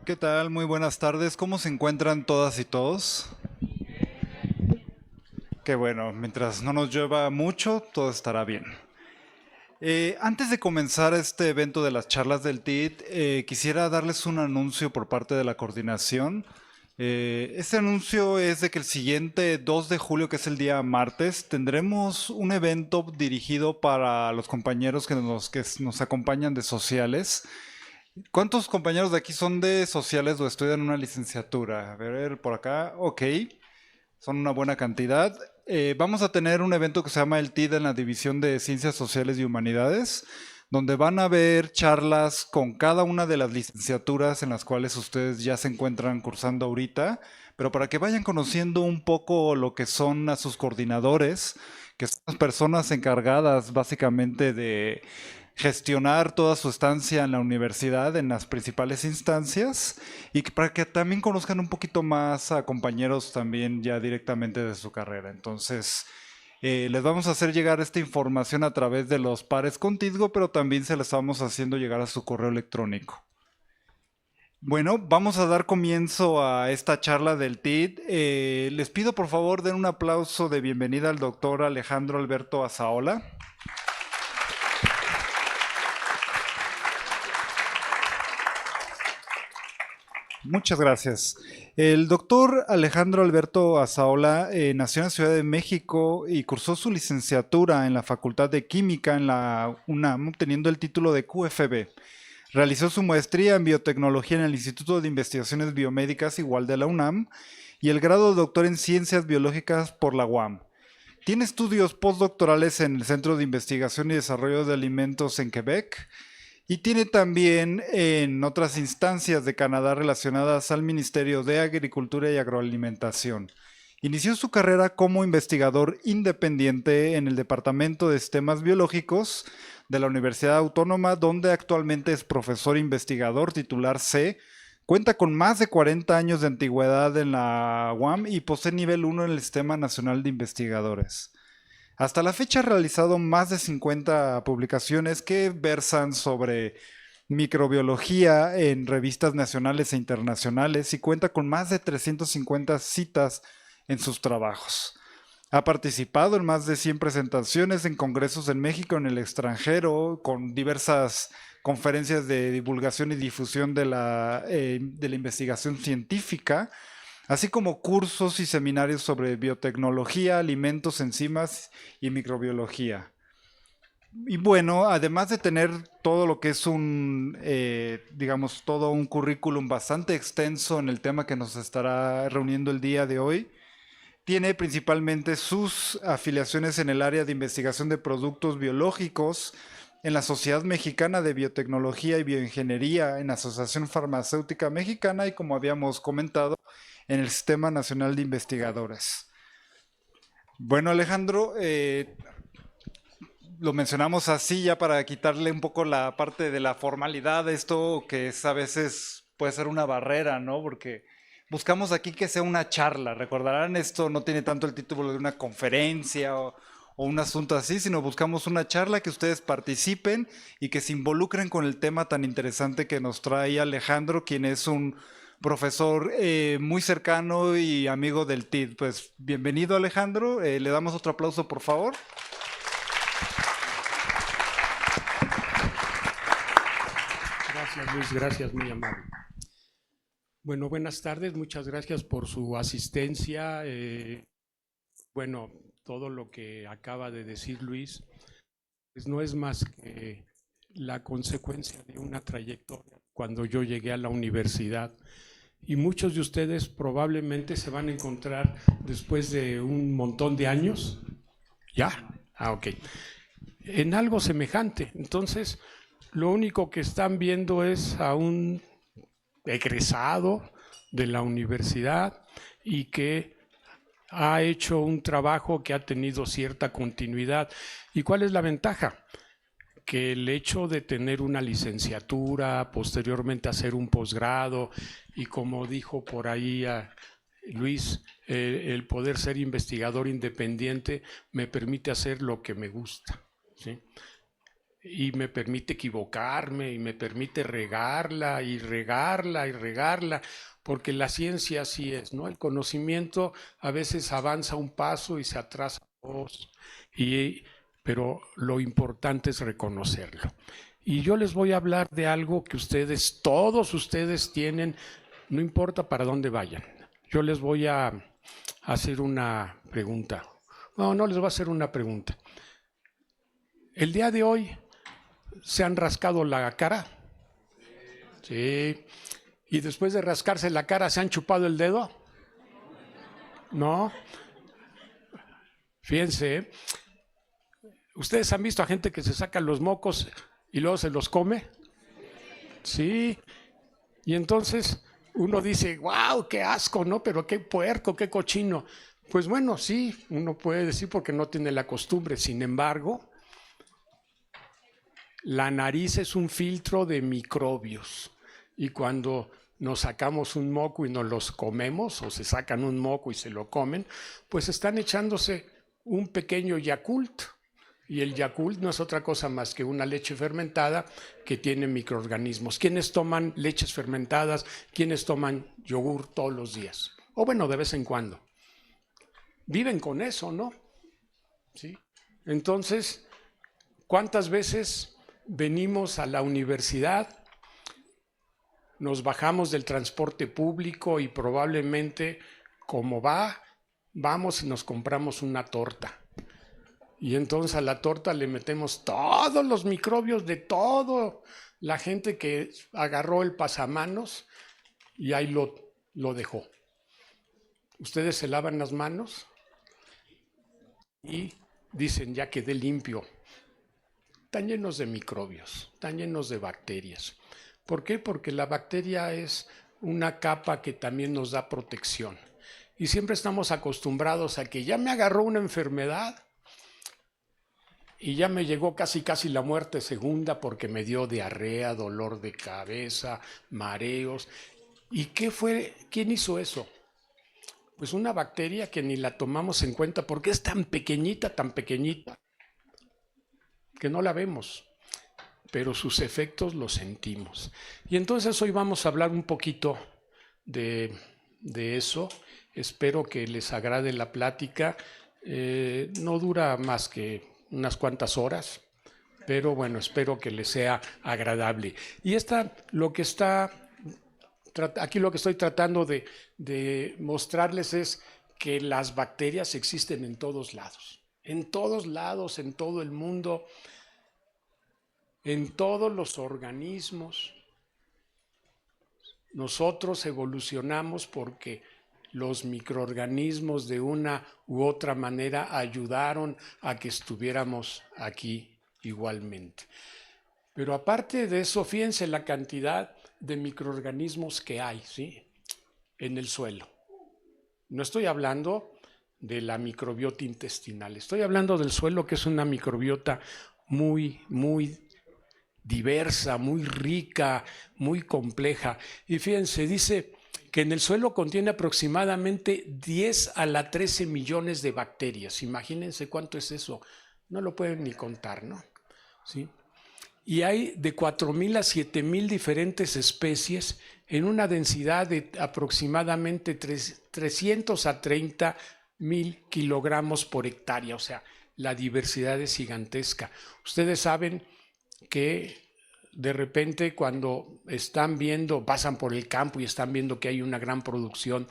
¿Qué tal? Muy buenas tardes. ¿Cómo se encuentran todas y todos? Qué bueno, mientras no nos llueva mucho, todo estará bien. Antes de comenzar este evento de las charlas del TID, quisiera darles un anuncio por parte de la coordinación. Este anuncio es de que el siguiente 2 de julio, que es el día martes, tendremos un evento dirigido para los compañeros que nos acompañan de sociales. ¿Cuántos compañeros de aquí son de sociales o estudian una licenciatura? A ver, por acá, ok, son una buena cantidad. Vamos a tener un evento que se llama el TID en la División de Ciencias Sociales y Humanidades, donde van a haber charlas con cada una de las licenciaturas en las cuales ustedes ya se encuentran cursando ahorita, pero para que vayan conociendo un poco lo que son a sus coordinadores, que son las personas encargadas básicamente de gestionar toda su estancia en la universidad, en las principales instancias, y para que también conozcan un poquito más a compañeros también ya directamente de su carrera. Entonces, les vamos a hacer llegar esta información a través de los pares contigo, pero también se les estamos haciendo llegar a su correo electrónico. Bueno, vamos a dar comienzo a esta charla del TID. Les pido por favor den un aplauso de bienvenida al doctor Alejandro Alberto Azaola. Muchas gracias. El doctor Alejandro Alberto Azaola nació en la Ciudad de México y cursó su licenciatura en la Facultad de Química en la UNAM, obteniendo el título de QFB. Realizó su maestría en biotecnología en el Instituto de Investigaciones Biomédicas, igual de la UNAM, y el grado de doctor en Ciencias Biológicas por la UAM. Tiene estudios postdoctorales en el Centro de Investigación y Desarrollo de Alimentos en Quebec, y tiene también en otras instancias de Canadá relacionadas al Ministerio de Agricultura y Agroalimentación. Inició su carrera como investigador independiente en el Departamento de Sistemas Biológicos de la Universidad Autónoma, donde actualmente es profesor investigador titular C. Cuenta con más de 40 años de antigüedad en la UAM y posee nivel 1 en el Sistema Nacional de Investigadores. Hasta la fecha ha realizado más de 50 publicaciones que versan sobre microbiología en revistas nacionales e internacionales y cuenta con más de 350 citas en sus trabajos. Ha participado en más de 100 presentaciones en congresos en México, en el extranjero, con diversas conferencias de divulgación y difusión de la investigación científica, así como cursos y seminarios sobre biotecnología, alimentos, enzimas y microbiología. Y bueno, además de tener todo lo que es digamos, todo un currículum bastante extenso en el tema que nos estará reuniendo el día de hoy, tiene principalmente sus afiliaciones en el área de investigación de productos biológicos, en la Sociedad Mexicana de Biotecnología y Bioingeniería, en la Asociación Farmacéutica Mexicana y, como habíamos comentado, en el Sistema Nacional de Investigadores. Bueno, Alejandro, lo mencionamos así ya para quitarle un poco la parte de la formalidad, esto que es a veces puede ser una barrera, ¿no? Porque buscamos aquí que sea una charla. Recordarán, esto no tiene tanto el título de una conferencia o un asunto así, sino buscamos una charla que ustedes participen y que se involucren con el tema tan interesante que nos trae Alejandro, quien es un profesor muy cercano y amigo del TID. Pues bienvenido, Alejandro. Le damos otro aplauso, por favor. Gracias, Luis, gracias, muy amable. Bueno, buenas tardes, muchas gracias por su asistencia. Bueno, todo lo que acaba de decir Luis, pues no es más que la consecuencia de una trayectoria cuando yo llegué a la universidad. Y muchos de ustedes probablemente se van a encontrar después de un montón de años, ¿ya? Ok. En algo semejante. Entonces, lo único que están viendo es a un egresado de la universidad y que ha hecho un trabajo que ha tenido cierta continuidad. ¿Y cuál es la ventaja? Que el hecho de tener una licenciatura, posteriormente hacer un posgrado y, como dijo por ahí Luis, el poder ser investigador independiente me permite hacer lo que me gusta, ¿sí? y me permite equivocarme y me permite regarla y regarla y regarla, porque la ciencia así es, ¿no? El conocimiento a veces avanza un paso y se atrasa dos, pero lo importante es reconocerlo. Y yo les voy a hablar de algo que ustedes, todos ustedes tienen, no importa para dónde vayan. Yo les voy a hacer una pregunta. No les voy a hacer una pregunta. El día de hoy, ¿se han rascado la cara? Sí. ¿Y después de rascarse la cara, se han chupado el dedo? No. Fíjense, ¿ustedes han visto a gente que se saca los mocos y luego se los come? Sí. Y entonces uno dice, wow, qué asco, ¿no? Pero qué puerco, qué cochino. Pues bueno, sí, uno puede decir porque no tiene la costumbre. Sin embargo, la nariz es un filtro de microbios. Y cuando nos sacamos un moco y nos los comemos, o se sacan un moco y se lo comen, pues están echándose un pequeño Yakult. Y el Yakult no es otra cosa más que una leche fermentada que tiene microorganismos. ¿Quiénes toman leches fermentadas? ¿Quiénes toman yogur todos los días? O bueno, de vez en cuando. Viven con eso, ¿no? ¿Sí? Entonces, ¿cuántas veces venimos a la universidad, nos bajamos del transporte público y probablemente, como vamos y nos compramos una torta? Y entonces a la torta le metemos todos los microbios de toda la gente que agarró el pasamanos y ahí lo dejó. Ustedes se lavan las manos y dicen, ya quedé limpio. Están llenos de microbios, están llenos de bacterias. ¿Por qué? Porque la bacteria es una capa que también nos da protección. Y siempre estamos acostumbrados a que ya me agarró una enfermedad y ya me llegó casi la muerte segunda porque me dio diarrea, dolor de cabeza, mareos. ¿Y qué fue? ¿Quién hizo eso? Pues una bacteria que ni la tomamos en cuenta porque es tan pequeñita, que no la vemos, pero sus efectos los sentimos. Y entonces hoy vamos a hablar un poquito de eso. Espero que les agrade la plática. No dura más que unas cuantas horas, pero bueno, espero que les sea agradable. Y aquí lo que estoy tratando de mostrarles es que las bacterias existen en todos lados, en todo el mundo, en todos los organismos. Nosotros evolucionamos porque los microorganismos de una u otra manera ayudaron a que estuviéramos aquí igualmente. Pero aparte de eso, fíjense la cantidad de microorganismos que hay, ¿sí?, en el suelo. No estoy hablando de la microbiota intestinal, estoy hablando del suelo, que es una microbiota muy diversa, muy rica, muy compleja. Y fíjense, dice que en el suelo contiene aproximadamente 10 a la 13 millones de bacterias. Imagínense cuánto es eso. No lo pueden ni contar, ¿no? ¿Sí? Y hay de 4.000 a 7.000 diferentes especies en una densidad de aproximadamente 300 a 30.000 kilogramos por hectárea. O sea, la diversidad es gigantesca. Ustedes saben que de repente cuando pasan por el campo y están viendo que hay una gran producción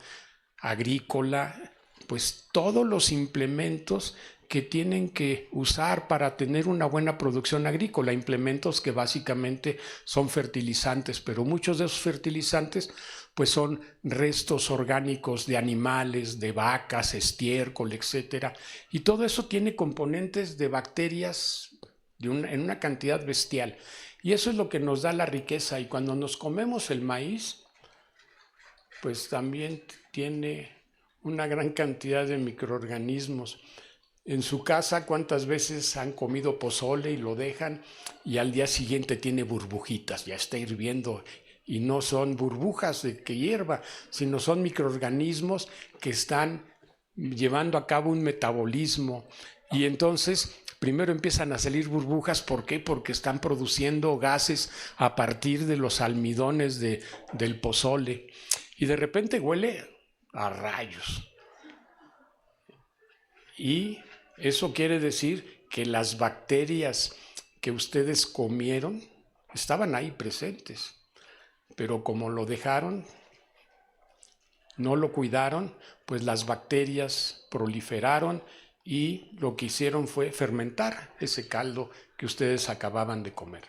agrícola, pues todos los implementos que tienen que usar para tener una buena producción agrícola, implementos que básicamente son fertilizantes, pero muchos de esos fertilizantes pues son restos orgánicos de animales, de vacas, estiércol, etcétera, y todo eso tiene componentes de bacterias en una cantidad bestial. Y eso es lo que nos da la riqueza. Y cuando nos comemos el maíz, pues también tiene una gran cantidad de microorganismos. En su casa, ¿cuántas veces han comido pozole y lo dejan y al día siguiente tiene burbujitas? Ya está hirviendo y no son burbujas de que hierva, sino son microorganismos que están llevando a cabo un metabolismo. Y entonces primero empiezan a salir burbujas. ¿Por qué? Porque están produciendo gases a partir de los almidones del pozole. Y de repente huele a rayos. Y eso quiere decir que las bacterias que ustedes comieron estaban ahí presentes, pero como lo dejaron, no lo cuidaron, pues las bacterias proliferaron y lo que hicieron fue fermentar ese caldo que ustedes acababan de comer.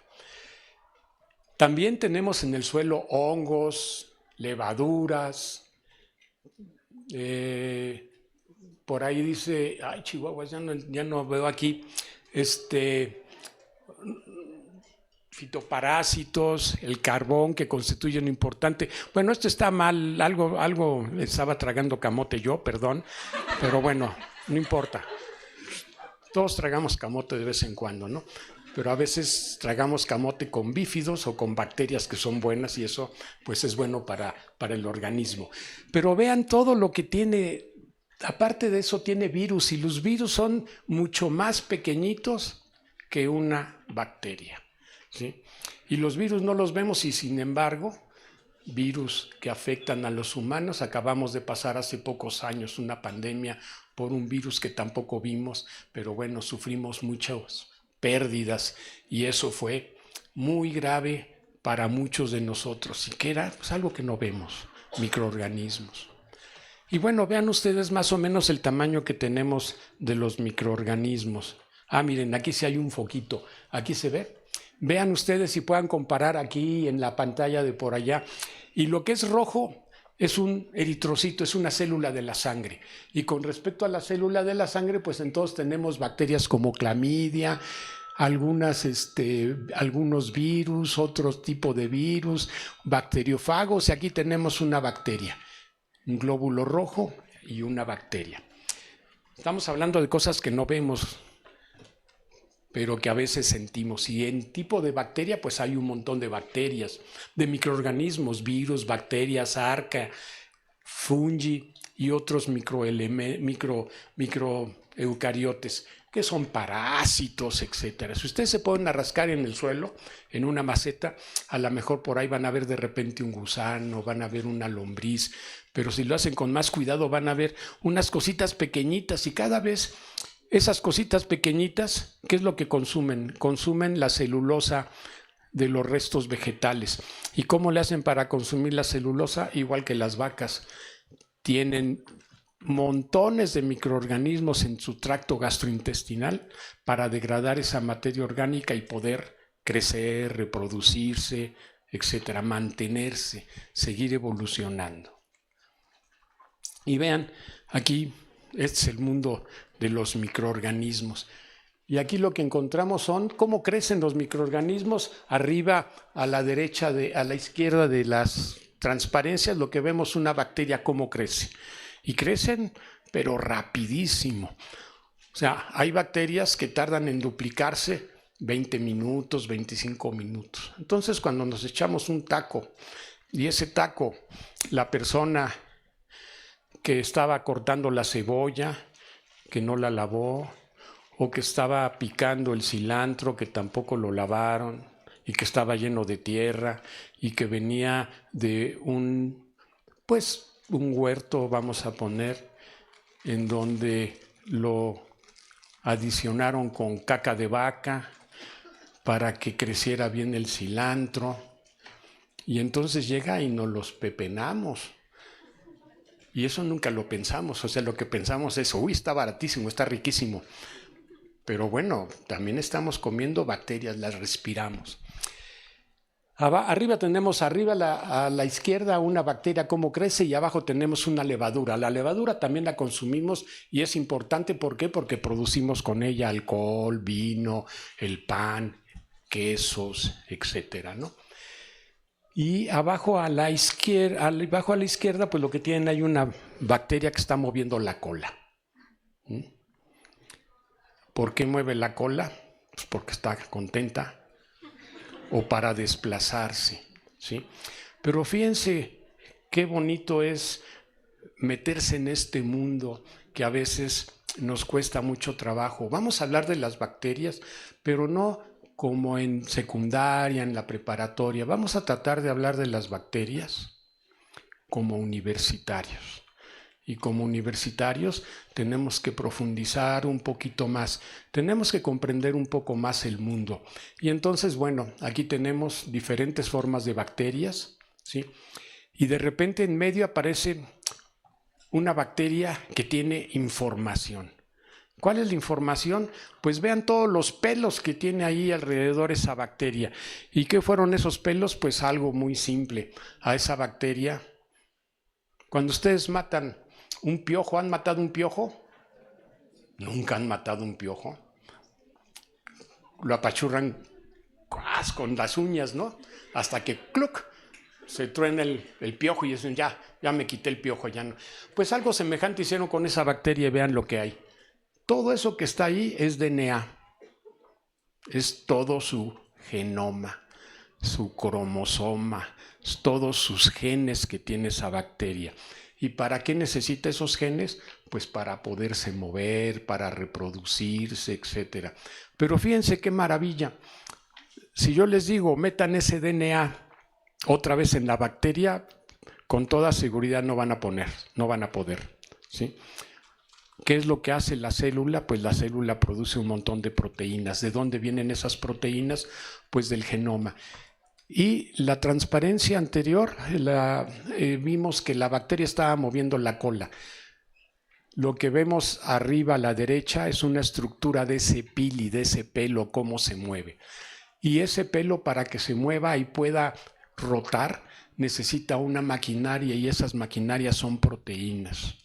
También tenemos en el suelo hongos, levaduras. Por ahí dice, ay, Chihuahua, ya no veo aquí, fitoparásitos, el carbón que constituye un importante. Bueno, esto está mal, algo estaba tragando camote yo, perdón, pero bueno, no importa. Todos tragamos camote de vez en cuando, ¿no? Pero a veces tragamos camote con bífidos o con bacterias que son buenas y eso pues es bueno para el organismo. Pero vean todo lo que tiene, aparte de eso tiene virus, y los virus son mucho más pequeñitos que una bacteria, ¿sí? Y los virus no los vemos y sin embargo, virus que afectan a los humanos, acabamos de pasar hace pocos años una pandemia por un virus que tampoco vimos, pero bueno, sufrimos muchas pérdidas y eso fue muy grave para muchos de nosotros y que era pues, algo que no vemos, microorganismos. Y bueno, vean ustedes más o menos el tamaño que tenemos de los microorganismos. Ah, miren, aquí sí hay un foquito, aquí se ve. Vean ustedes si puedan comparar aquí en la pantalla de por allá. Y lo que es rojo es un eritrocito, es una célula de la sangre. Y con respecto a la célula de la sangre, pues entonces tenemos bacterias como clamidia, algunos virus, otro tipo de virus, bacteriófagos. Y aquí tenemos una bacteria, un glóbulo rojo y una bacteria. Estamos hablando de cosas que no vemos, pero que a veces sentimos. Y en tipo de bacteria, pues hay un montón de bacterias, de microorganismos, virus, bacterias, arca, fungi y otros microeucariotes, que son parásitos, etcétera. Si ustedes se ponen a rascar en el suelo, en una maceta, a lo mejor por ahí van a ver de repente un gusano, van a ver una lombriz, pero si lo hacen con más cuidado van a ver unas cositas pequeñitas y cada vez esas cositas pequeñitas, ¿qué es lo que consumen? Consumen la celulosa de los restos vegetales. ¿Y cómo le hacen para consumir la celulosa? Igual que las vacas. Tienen montones de microorganismos en su tracto gastrointestinal para degradar esa materia orgánica y poder crecer, reproducirse, etcétera, mantenerse, seguir evolucionando. Y vean, aquí este es el mundo de los microorganismos. Y aquí lo que encontramos son cómo crecen los microorganismos. Arriba, a la derecha, a la izquierda de las transparencias, lo que vemos es una bacteria cómo crece. Y crecen, pero rapidísimo. O sea, hay bacterias que tardan en duplicarse 20 minutos, 25 minutos. Entonces, cuando nos echamos un taco y ese taco, la persona que estaba cortando la cebolla, que no la lavó, o que estaba picando el cilantro, que tampoco lo lavaron, y que estaba lleno de tierra, y que venía de un huerto, vamos a poner, en donde lo adicionaron con caca de vaca para que creciera bien el cilantro, y entonces llega y nos los pepenamos. Y eso nunca lo pensamos, o sea, lo que pensamos es, uy, está baratísimo, está riquísimo. Pero bueno, también estamos comiendo bacterias, las respiramos. Arriba tenemos, a la izquierda, una bacteria, cómo crece, y abajo tenemos una levadura. La levadura también la consumimos y es importante, ¿por qué? Porque producimos con ella alcohol, vino, el pan, quesos, etcétera, ¿no? Y abajo a la izquierda, pues lo que tienen, hay una bacteria que está moviendo la cola. ¿Por qué mueve la cola? Pues porque está contenta o para desplazarse, ¿sí? Pero fíjense qué bonito es meterse en este mundo que a veces nos cuesta mucho trabajo. Vamos a hablar de las bacterias, pero no como en secundaria, en la preparatoria. Vamos a tratar de hablar de las bacterias como universitarios. Y como universitarios tenemos que profundizar un poquito más, tenemos que comprender un poco más el mundo. Y entonces, bueno, aquí tenemos diferentes formas de bacterias, ¿sí? Y de repente en medio aparece una bacteria que tiene información. ¿Cuál es la información? Pues vean todos los pelos que tiene ahí alrededor esa bacteria. ¿Y qué fueron esos pelos? Pues algo muy simple. A esa bacteria, cuando ustedes matan un piojo, ¿han matado un piojo? Nunca han matado un piojo. Lo apachurran con las uñas, ¿no? Hasta que ¡cluc! Se truena el piojo y dicen, ya me quité el piojo, ya no. Pues algo semejante hicieron con esa bacteria y vean lo que hay. Todo eso que está ahí es DNA. Es todo su genoma, su cromosoma, todos sus genes que tiene esa bacteria. ¿Y para qué necesita esos genes? Pues para poderse mover, para reproducirse, etc. Pero fíjense qué maravilla. Si yo les digo, metan ese DNA otra vez en la bacteria, con toda seguridad no van a poder, ¿sí? ¿Qué es lo que hace la célula? Pues la célula produce un montón de proteínas. ¿De dónde vienen esas proteínas? Pues del genoma. Y la transparencia anterior, vimos que la bacteria estaba moviendo la cola. Lo que vemos arriba a la derecha es una estructura de ese pili, de ese pelo, cómo se mueve. Y ese pelo, para que se mueva y pueda rotar, necesita una maquinaria, y esas maquinarias son proteínas.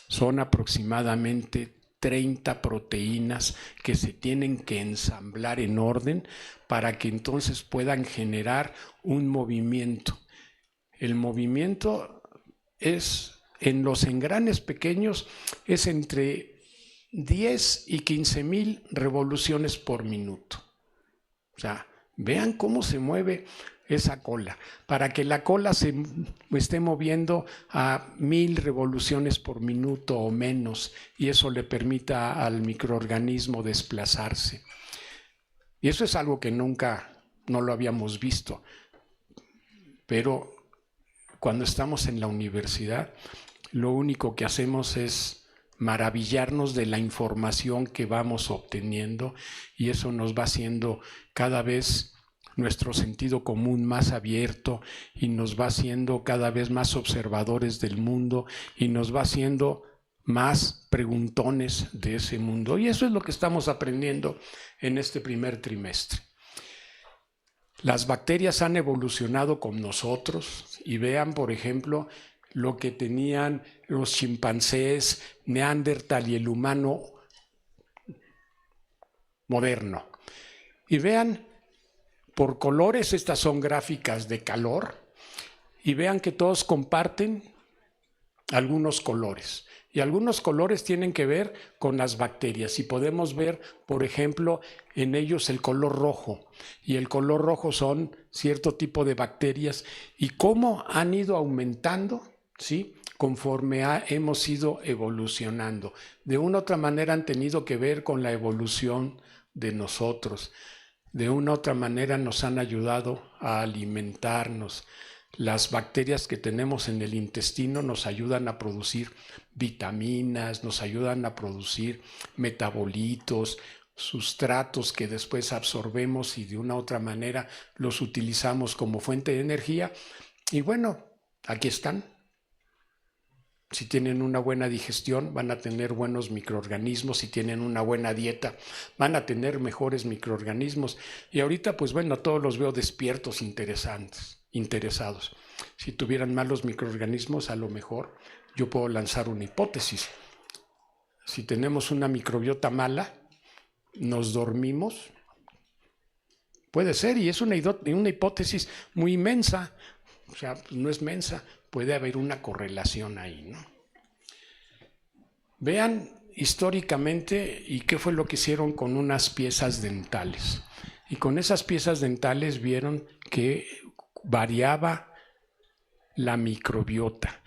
Son aproximadamente 30 proteínas que se tienen que ensamblar en orden para que entonces puedan generar un movimiento. El movimiento es, en los engranes pequeños, es entre 10 y 15,000 revoluciones por minuto. O sea, vean cómo se mueve esa cola. Para que la cola se esté moviendo a 1,000 revoluciones por minuto o menos, y eso le permita al microorganismo desplazarse. Y eso es algo que nunca no lo habíamos visto. Pero cuando estamos en la universidad, lo único que hacemos es maravillarnos de la información que vamos obteniendo, y eso nos va haciendo cada vez nuestro sentido común más abierto, y nos va haciendo cada vez más observadores del mundo, y nos va haciendo más preguntones de ese mundo. Y eso es lo que estamos aprendiendo en este primer trimestre. Las bacterias han evolucionado con nosotros, y vean, por ejemplo, lo que tenían los chimpancés, Neandertal y el humano moderno. Y vean, por colores, estas son gráficas de calor, y vean que todos comparten algunos colores. Y algunos colores tienen que ver con las bacterias. Y podemos ver, por ejemplo, en ellos el color rojo. Y el color rojo son cierto tipo de bacterias. Y cómo han ido aumentando, ¿sí?, conforme hemos ido evolucionando. De una u otra manera han tenido que ver con la evolución de nosotros. De una u otra manera nos han ayudado a alimentarnos. Las bacterias que tenemos en el intestino nos ayudan a producir vitaminas, nos ayudan a producir metabolitos, sustratos que después absorbemos y de una u otra manera los utilizamos como fuente de energía. Y bueno, aquí están. Si tienen una buena digestión, van a tener buenos microorganismos. Si tienen una buena dieta, van a tener mejores microorganismos. Y ahorita, pues bueno, todos los veo despiertos, interesados. Si tuvieran malos microorganismos, a lo mejor yo puedo lanzar una hipótesis. Si tenemos una microbiota mala, nos dormimos. Puede ser, y es una hipótesis muy inmensa. O sea, pues no es mensa, puede haber una correlación ahí, ¿no? Vean históricamente y qué fue lo que hicieron con unas piezas dentales. Y con esas piezas dentales vieron que variaba la microbiota.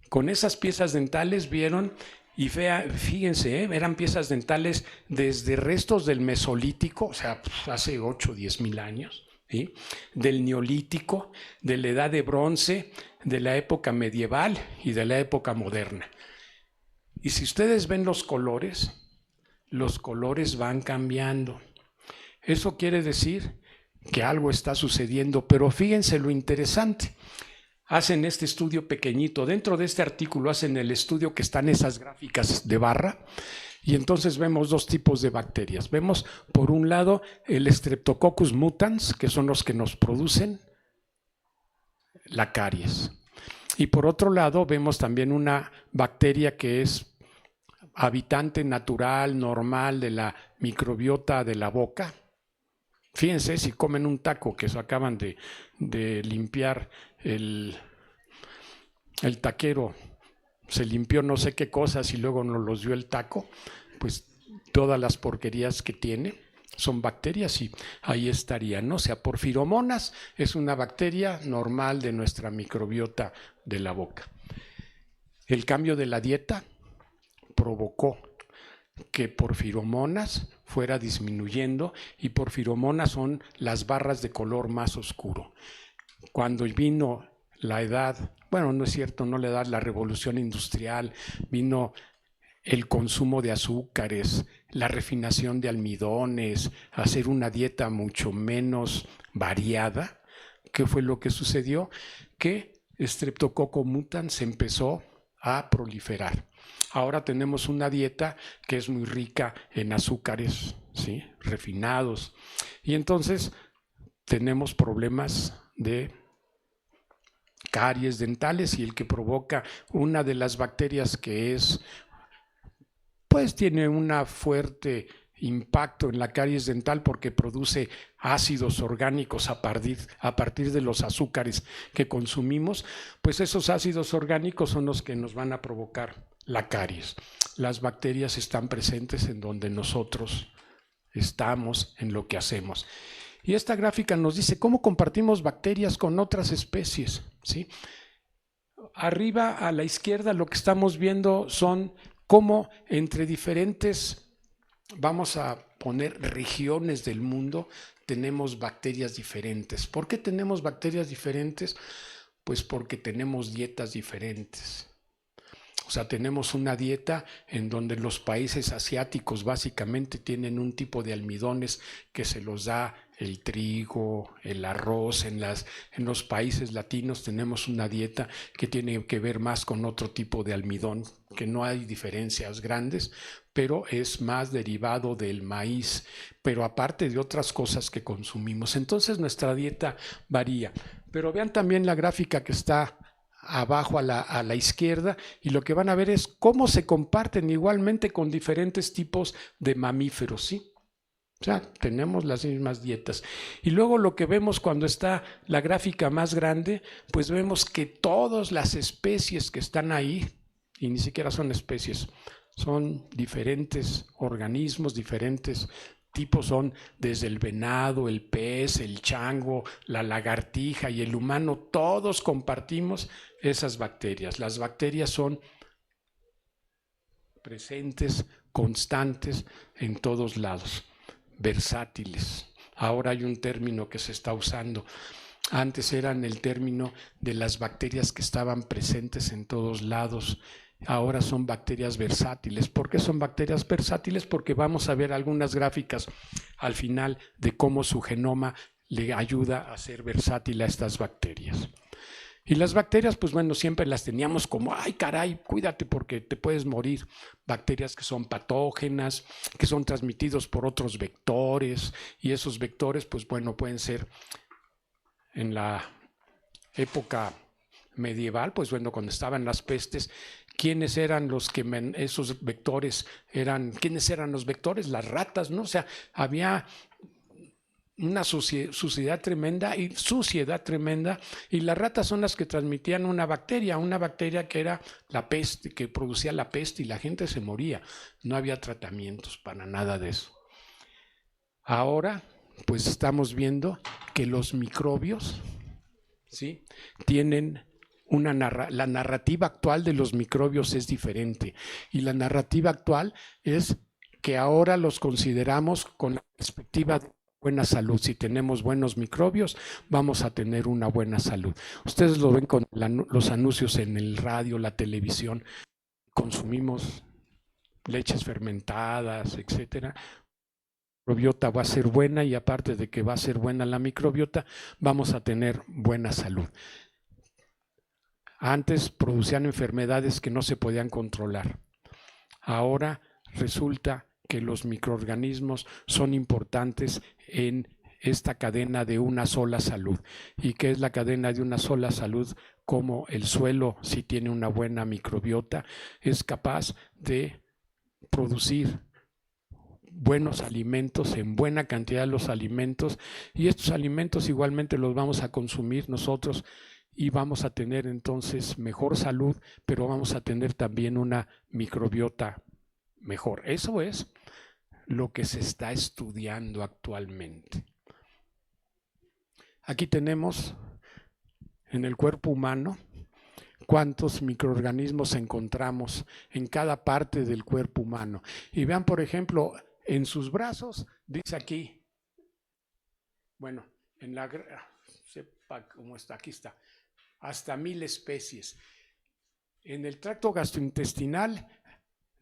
Con esas piezas dentales vieron Y fíjense, eran piezas dentales desde restos del Mesolítico, o sea, hace 8 o 10 mil años, ¿sí? Del Neolítico, de la Edad de Bronce, de la época medieval y de la época moderna. Y si ustedes ven los colores van cambiando. Eso quiere decir que algo está sucediendo, pero fíjense lo interesante. Hacen este estudio pequeñito. Dentro de este artículo hacen el estudio que están esas gráficas de barra y entonces vemos dos tipos de bacterias. Vemos por un lado el Streptococcus mutans, que son los que nos producen la caries. Y por otro lado vemos también una bacteria que es habitante natural, normal de la microbiota de la boca. Fíjense, si comen un taco que se acaban de limpiar, el taquero se limpió no sé qué cosas y luego nos los dio el taco, pues todas las porquerías que tiene son bacterias y ahí estarían, ¿no? O sea, Porphyromonas es una bacteria normal de nuestra microbiota de la boca. El cambio de la dieta provocó que Porphyromonas fuera disminuyendo y Porphyromonas son las barras de color más oscuro. Cuando vino la edad, bueno, no es cierto, no la edad, la revolución industrial, vino el consumo de azúcares, la refinación de almidones, hacer una dieta mucho menos variada. ¿Qué fue lo que sucedió? Que Streptococcus mutans se empezó a proliferar. Ahora tenemos una dieta que es muy rica en azúcares, ¿sí? Refinados. Y entonces tenemos problemas de caries dentales y el que provoca una de las bacterias que es, pues tiene una fuerte impacto en la caries dental porque produce ácidos orgánicos a partir de los azúcares que consumimos, pues esos ácidos orgánicos son los que nos van a provocar la caries. Las bacterias están presentes en donde nosotros estamos, en lo que hacemos. Y esta gráfica nos dice cómo compartimos bacterias con otras especies, ¿sí? Arriba a la izquierda lo que estamos viendo son cómo entre diferentes, vamos a poner regiones del mundo, tenemos bacterias diferentes. ¿Por qué tenemos bacterias diferentes? Pues porque tenemos dietas diferentes. O sea, tenemos una dieta en donde los países asiáticos básicamente tienen un tipo de almidones que se los da el trigo, el arroz. En los países latinos tenemos una dieta que tiene que ver más con otro tipo de almidón, que no hay diferencias grandes, pero es más derivado del maíz, pero aparte de otras cosas que consumimos. Entonces nuestra dieta varía. Pero vean también la gráfica que está abajo a la izquierda y lo que van a ver es cómo se comparten igualmente con diferentes tipos de mamíferos, ¿sí? O sea, tenemos las mismas dietas. Y luego lo que vemos cuando está la gráfica más grande, pues vemos que todas las especies que están ahí, y ni siquiera son especies, son diferentes organismos, diferentes tipos, son desde el venado, el pez, el chango, la lagartija y el humano, todos compartimos esas bacterias. Las bacterias son presentes, constantes en todos lados, versátiles. Ahora hay un término que se está usando. Antes eran el término de las bacterias que estaban presentes en todos lados. Ahora son bacterias versátiles. ¿Por qué son bacterias versátiles? Porque vamos a ver algunas gráficas al final de cómo su genoma le ayuda a ser versátil a estas bacterias. Y las bacterias, pues bueno, siempre las teníamos como, ay caray, cuídate porque te puedes morir. Bacterias que son patógenas, que son transmitidos por otros vectores, y esos vectores, pues bueno, pueden ser en la época medieval, pues bueno, cuando estaban las pestes, ¿quiénes eran los que esos vectores eran? ¿Quiénes eran los vectores? Las ratas, ¿no? O sea, había una suciedad tremenda y las ratas son las que transmitían una bacteria que era la peste, que producía la peste y la gente se moría. No había tratamientos para nada de eso. Ahora, pues estamos viendo que los microbios, ¿sí?, tienen la narrativa actual de los microbios es diferente. Y la narrativa actual es que ahora los consideramos con la perspectiva de buena salud. Si tenemos buenos microbios, vamos a tener una buena salud. Ustedes lo ven con los anuncios en el radio, la televisión. Consumimos leches fermentadas, etcétera. La microbiota va a ser buena y aparte de que va a ser buena la microbiota, vamos a tener buena salud. Antes producían enfermedades que no se podían controlar. Ahora resulta que los microorganismos son importantes en esta cadena de una sola salud. ¿Y qué es la cadena de una sola salud? Como el suelo, si tiene una buena microbiota, es capaz de producir buenos alimentos, en buena cantidad los alimentos, y estos alimentos igualmente los vamos a consumir nosotros y vamos a tener entonces mejor salud, pero vamos a tener también una microbiota mejor. Eso es lo que se está estudiando actualmente. Aquí tenemos en el cuerpo humano cuántos microorganismos encontramos en cada parte del cuerpo humano. Y vean, por ejemplo, en sus brazos, dice aquí, bueno, en la, sepa cómo está, aquí está, hasta 1000 especies. En el tracto gastrointestinal,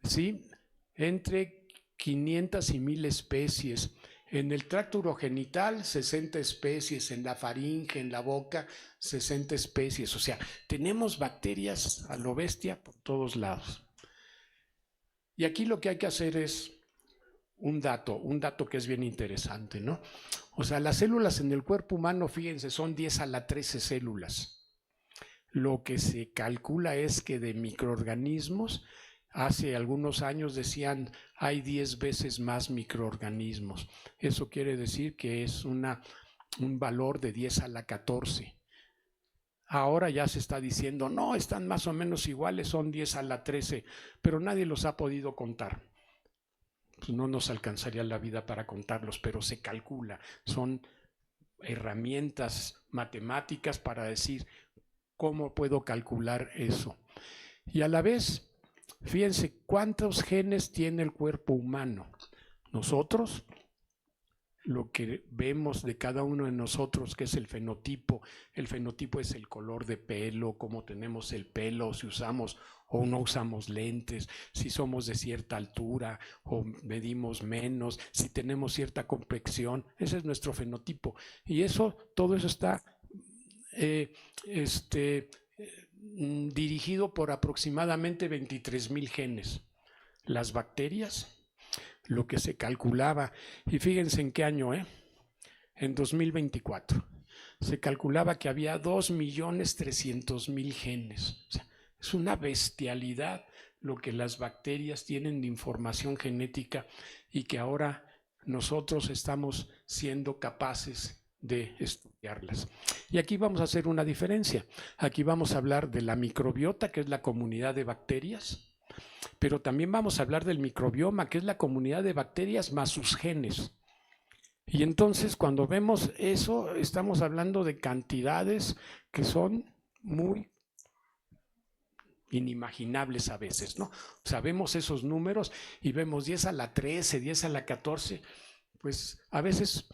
¿sí? Entre 500 y 1000 especies. En el tracto urogenital, 60 especies. En la faringe, en la boca, 60 especies. O sea, tenemos bacterias a lo bestia por todos lados. Y aquí lo que hay que hacer es un dato que es bien interesante, ¿no? O sea, las células en el cuerpo humano, fíjense, son 10 a la 13 células. Lo que se calcula es que de microorganismos, hace algunos años decían, hay 10 veces más microorganismos. Eso quiere decir que es un valor de 10 a la 14. Ahora ya se está diciendo, no, están más o menos iguales, son 10 a la 13, pero nadie los ha podido contar. Pues no nos alcanzaría la vida para contarlos, pero se calcula. Son herramientas matemáticas para decir cómo puedo calcular eso. Y a la vez, fíjense cuántos genes tiene el cuerpo humano. Nosotros, lo que vemos de cada uno de nosotros, que es el fenotipo es el color de pelo, cómo tenemos el pelo, si usamos o no usamos lentes, si somos de cierta altura o medimos menos, si tenemos cierta complexión, ese es nuestro fenotipo. Y eso, todo eso está dirigido por aproximadamente 23,000 genes. Las bacterias, lo que se calculaba, y fíjense en qué año, en 2024, se calculaba que había 2,300,000 genes. O sea, es una bestialidad lo que las bacterias tienen de información genética y que ahora nosotros estamos siendo capaces de estudiarlas. Y aquí vamos a hacer una diferencia. Aquí vamos a hablar de la microbiota, que es la comunidad de bacterias, pero también vamos a hablar del microbioma, que es la comunidad de bacterias más sus genes. Y entonces cuando vemos eso, estamos hablando de cantidades que son muy inimaginables a veces, ¿no? O sea, vemos esos números y vemos 10 a la 13, 10 a la 14, pues a veces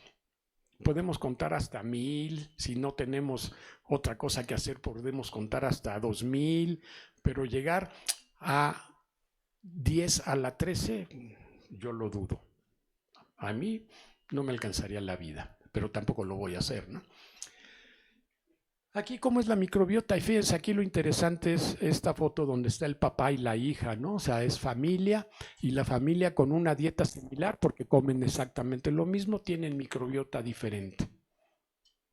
podemos contar hasta 1000, si no tenemos otra cosa que hacer podemos contar hasta 2000, pero llegar a 10 a la 13, yo lo dudo. A mí no me alcanzaría la vida, pero tampoco lo voy a hacer, ¿no? Aquí, ¿cómo es la microbiota? Y fíjense, aquí lo interesante es esta foto donde está el papá y la hija, ¿no? O sea, es familia y la familia con una dieta similar porque comen exactamente lo mismo, tienen microbiota diferente.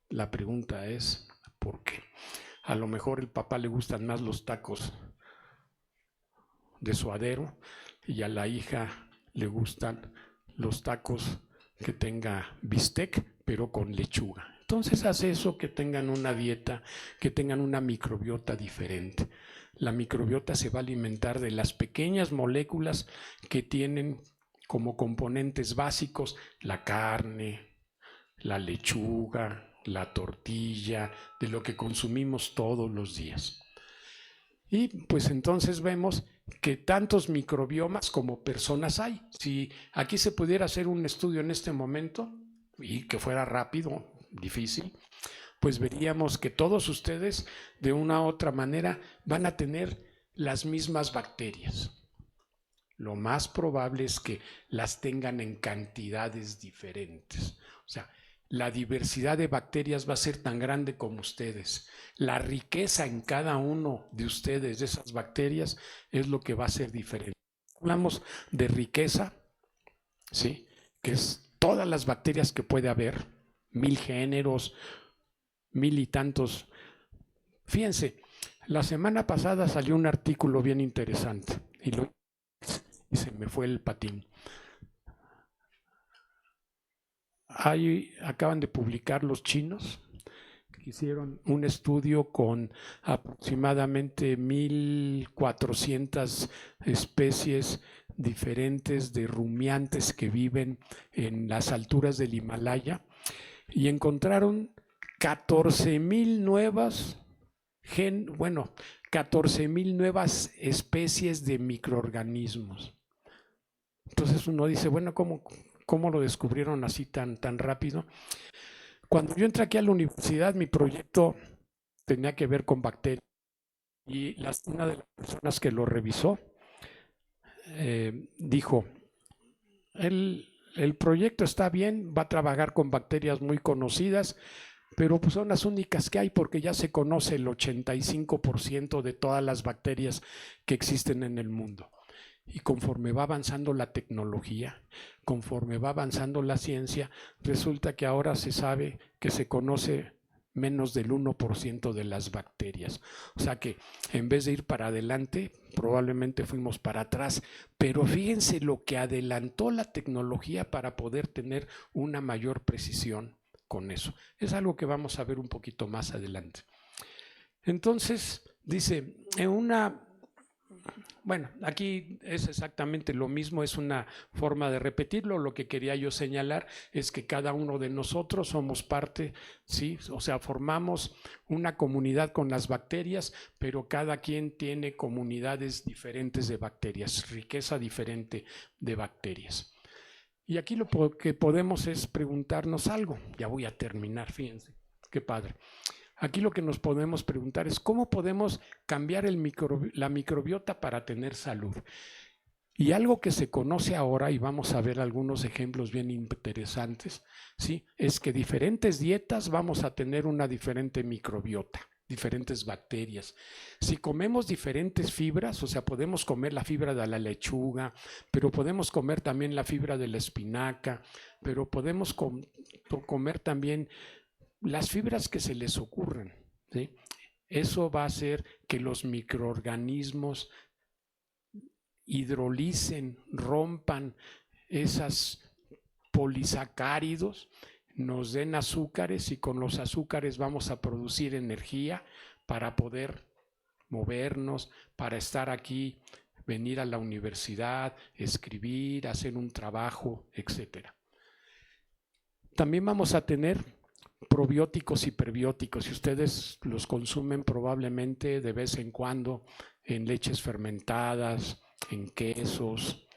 La pregunta es, ¿por qué? A lo mejor el papá le gustan más los tacos de suadero y a la hija le gustan los tacos que tenga bistec, pero con lechuga. Entonces hace eso que tengan una dieta, que tengan una microbiota diferente. La microbiota se va a alimentar de las pequeñas moléculas que tienen como componentes básicos la carne, la lechuga, la tortilla, de lo que consumimos todos los días. Y pues entonces vemos que tantos microbiomas como personas hay. Si aquí se pudiera hacer un estudio en este momento y que fuera rápido, difícil, pues veríamos que todos ustedes de una u otra manera van a tener las mismas bacterias. Lo más probable es que las tengan en cantidades diferentes. O sea, la diversidad de bacterias va a ser tan grande como ustedes. La riqueza en cada uno de ustedes, de esas bacterias, es lo que va a ser diferente. Hablamos de riqueza, ¿sí? Que es todas las bacterias que puede haber, 1000 géneros, 1000 y tantos. Fíjense, la semana pasada salió un artículo bien interesante y se me fue el patín. Acaban de publicar los chinos, que hicieron un estudio con aproximadamente 1400 especies diferentes de rumiantes que viven en las alturas del Himalaya y encontraron 14,000 nuevas 14,000 nuevas especies de microorganismos. Entonces uno dice, bueno, ¿cómo lo descubrieron así tan rápido? Cuando yo entré aquí a la universidad, mi proyecto tenía que ver con bacterias. Y una de las personas que lo revisó dijo, el proyecto está bien, va a trabajar con bacterias muy conocidas, pero pues son las únicas que hay porque ya se conoce el 85% de todas las bacterias que existen en el mundo. Y conforme va avanzando la tecnología, conforme va avanzando la ciencia, resulta que ahora se sabe que se conoce menos del 1% de las bacterias. O sea que en vez de ir para adelante, probablemente fuimos para atrás. Pero fíjense lo que adelantó la tecnología para poder tener una mayor precisión con eso. Es algo que vamos a ver un poquito más adelante. Entonces, dice, bueno, aquí es exactamente lo mismo, es una forma de repetirlo. Lo que quería yo señalar es que cada uno de nosotros somos parte, ¿sí? O sea, formamos una comunidad con las bacterias, pero cada quien tiene comunidades diferentes de bacterias, riqueza diferente de bacterias. Y aquí lo que podemos es preguntarnos algo. Ya voy a terminar, fíjense, qué padre. Aquí lo que nos podemos preguntar es cómo podemos cambiar la microbiota para tener salud. Y algo que se conoce ahora, y vamos a ver algunos ejemplos bien interesantes, ¿sí? Es que diferentes dietas vamos a tener una diferente microbiota, diferentes bacterias. Si comemos diferentes fibras, o sea, podemos comer la fibra de la lechuga, pero podemos comer también la fibra de la espinaca, pero podemos comer también las fibras que se les ocurren, ¿sí? Eso va a hacer que los microorganismos hidrolicen, rompan esas polisacáridos, nos den azúcares y con los azúcares vamos a producir energía para poder movernos, para estar aquí, venir a la universidad, escribir, hacer un trabajo, etc. También vamos a tener probióticos y prebióticos, y ustedes los consumen probablemente de vez en cuando en leches fermentadas, en quesos,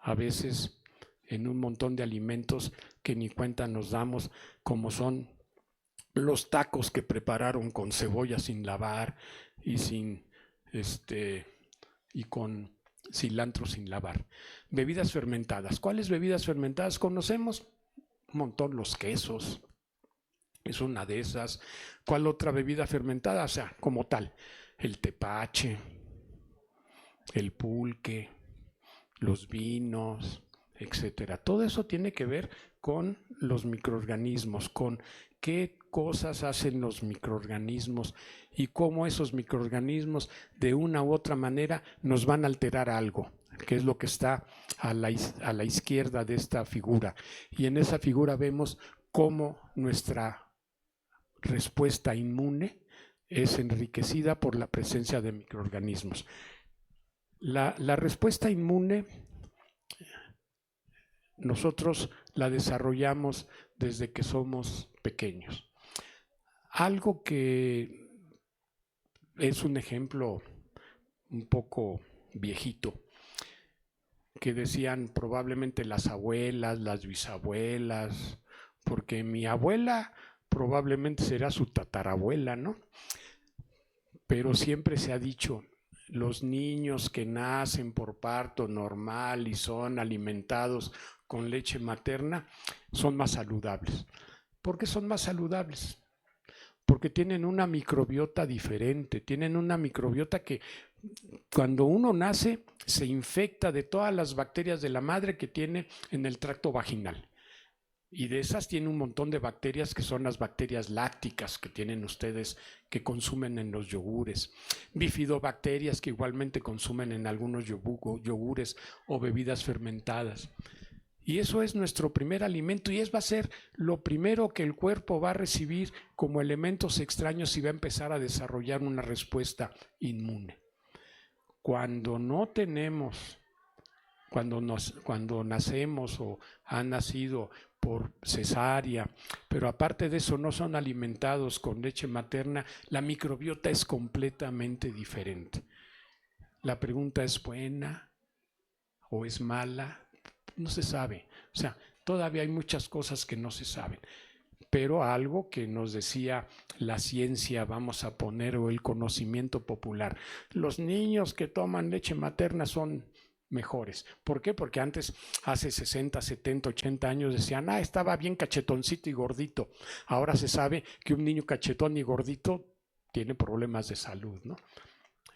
a veces en un montón de alimentos que ni cuenta nos damos, como son los tacos que prepararon con cebolla sin lavar y y con cilantro sin lavar. Bebidas fermentadas. ¿Cuáles bebidas fermentadas conocemos? Un montón, los quesos, es una de esas. ¿Cuál otra bebida fermentada? O sea, como tal, el tepache, el pulque, los vinos, etcétera. Todo eso tiene que ver con los microorganismos, con qué cosas hacen los microorganismos y cómo esos microorganismos de una u otra manera nos van a alterar algo, que es lo que está a la izquierda de esta figura. Y en esa figura vemos cómo nuestra respuesta inmune es enriquecida por la presencia de microorganismos. La respuesta inmune nosotros la desarrollamos desde que somos pequeños. Algo que es un ejemplo un poco viejito, que decían probablemente las abuelas, las bisabuelas, porque mi abuela probablemente será su tatarabuela, ¿no? Pero siempre se ha dicho, los niños que nacen por parto normal y son alimentados con leche materna son más saludables. ¿Por qué son más saludables? Porque tienen una microbiota diferente, tienen una microbiota que cuando uno nace se infecta de todas las bacterias de la madre que tiene en el tracto vaginal. Y de esas tiene un montón de bacterias que son las bacterias lácticas que tienen ustedes, que consumen en los yogures. Bifidobacterias que igualmente consumen en algunos yogures o bebidas fermentadas. Y eso es nuestro primer alimento y va a ser lo primero que el cuerpo va a recibir como elementos extraños y va a empezar a desarrollar una respuesta inmune. Cuando no tenemos, cuando nacemos o han nacido por cesárea, pero aparte de eso no son alimentados con leche materna, la microbiota es completamente diferente. La pregunta es buena o es mala, no se sabe. O sea, todavía hay muchas cosas que no se saben. Pero algo que nos decía la ciencia, vamos a poner, o el conocimiento popular. Los niños que toman leche materna son mejores. ¿Por qué? Porque antes, hace 60, 70, 80 años decían, estaba bien cachetoncito y gordito. Ahora se sabe que un niño cachetón y gordito tiene problemas de salud, ¿no?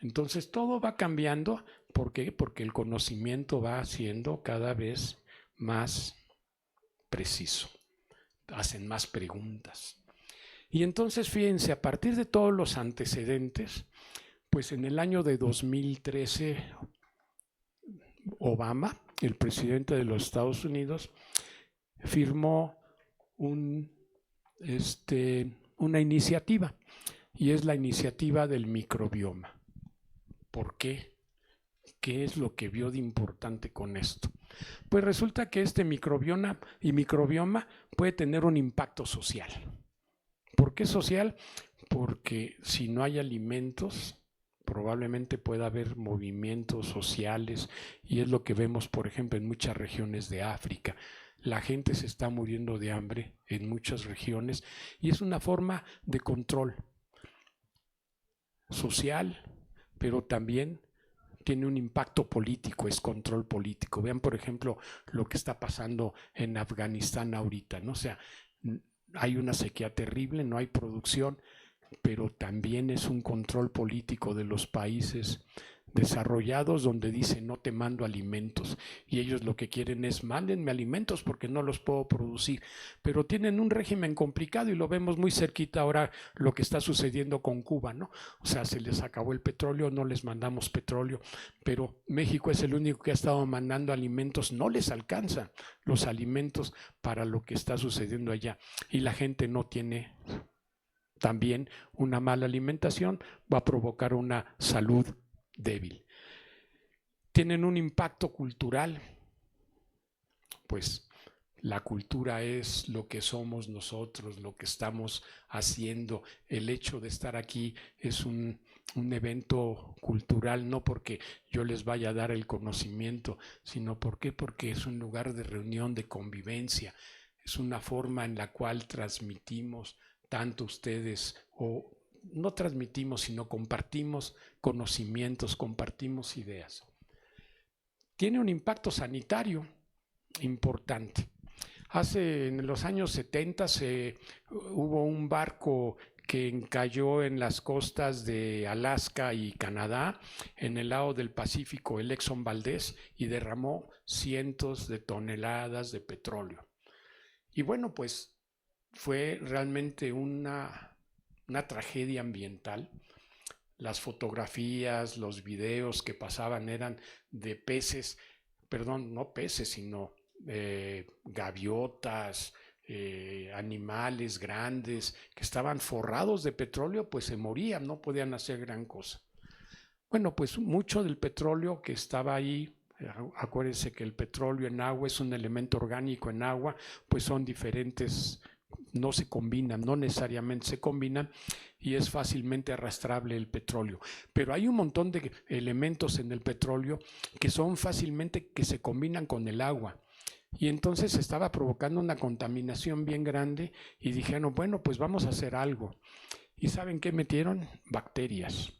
Entonces todo va cambiando. ¿Por qué? Porque el conocimiento va siendo cada vez más preciso. Hacen más preguntas. Y entonces fíjense, a partir de todos los antecedentes, pues en el año de 2013, Obama, el presidente de los Estados Unidos, firmó una iniciativa, y es la iniciativa del microbioma. ¿Por qué? ¿Qué es lo que vio de importante con esto? Pues resulta que este microbioma puede tener un impacto social. ¿Por qué social? Porque si no hay alimentos, probablemente pueda haber movimientos sociales, y es lo que vemos, por ejemplo, en muchas regiones de África. La gente se está muriendo de hambre en muchas regiones y es una forma de control social, pero también tiene un impacto político, es control político. Vean, por ejemplo, lo que está pasando en Afganistán ahorita, ¿no? O sea, hay una sequía terrible, no hay producción, pero también es un control político de los países desarrollados donde dicen no te mando alimentos, y ellos lo que quieren es mándenme alimentos porque no los puedo producir, pero tienen un régimen complicado y lo vemos muy cerquita ahora lo que está sucediendo con Cuba, ¿no? O sea, se les acabó el petróleo, no les mandamos petróleo, pero México es el único que ha estado mandando alimentos, no les alcanzan los alimentos para lo que está sucediendo allá, y la gente no tiene. También una mala alimentación va a provocar una salud débil. Tienen un impacto cultural, pues la cultura es lo que somos nosotros, lo que estamos haciendo. El hecho de estar aquí es un evento cultural, no porque yo les vaya a dar el conocimiento, sino porque es un lugar de reunión, de convivencia. Es una forma en la cual transmitimos tanto ustedes, o no transmitimos, sino compartimos conocimientos, compartimos ideas. Tiene un impacto sanitario importante. En los años 70 hubo un barco que encalló en las costas de Alaska y Canadá, en el lado del Pacífico, el Exxon Valdez, y derramó cientos de toneladas de petróleo. Y bueno, pues fue realmente una tragedia ambiental. Las fotografías, los videos que pasaban eran de peces, perdón, no peces, sino gaviotas, animales grandes que estaban forrados de petróleo, pues se morían, no podían hacer gran cosa. Bueno, pues mucho del petróleo que estaba ahí, acuérdense que el petróleo en agua es un elemento orgánico en agua, pues son diferentes no se combinan, no necesariamente se combinan y es fácilmente arrastrable el petróleo. Pero hay un montón de elementos en el petróleo que son fácilmente que se combinan con el agua. Y entonces se estaba provocando una contaminación bien grande y dijeron, bueno, pues vamos a hacer algo. ¿Y saben qué metieron? Bacterias.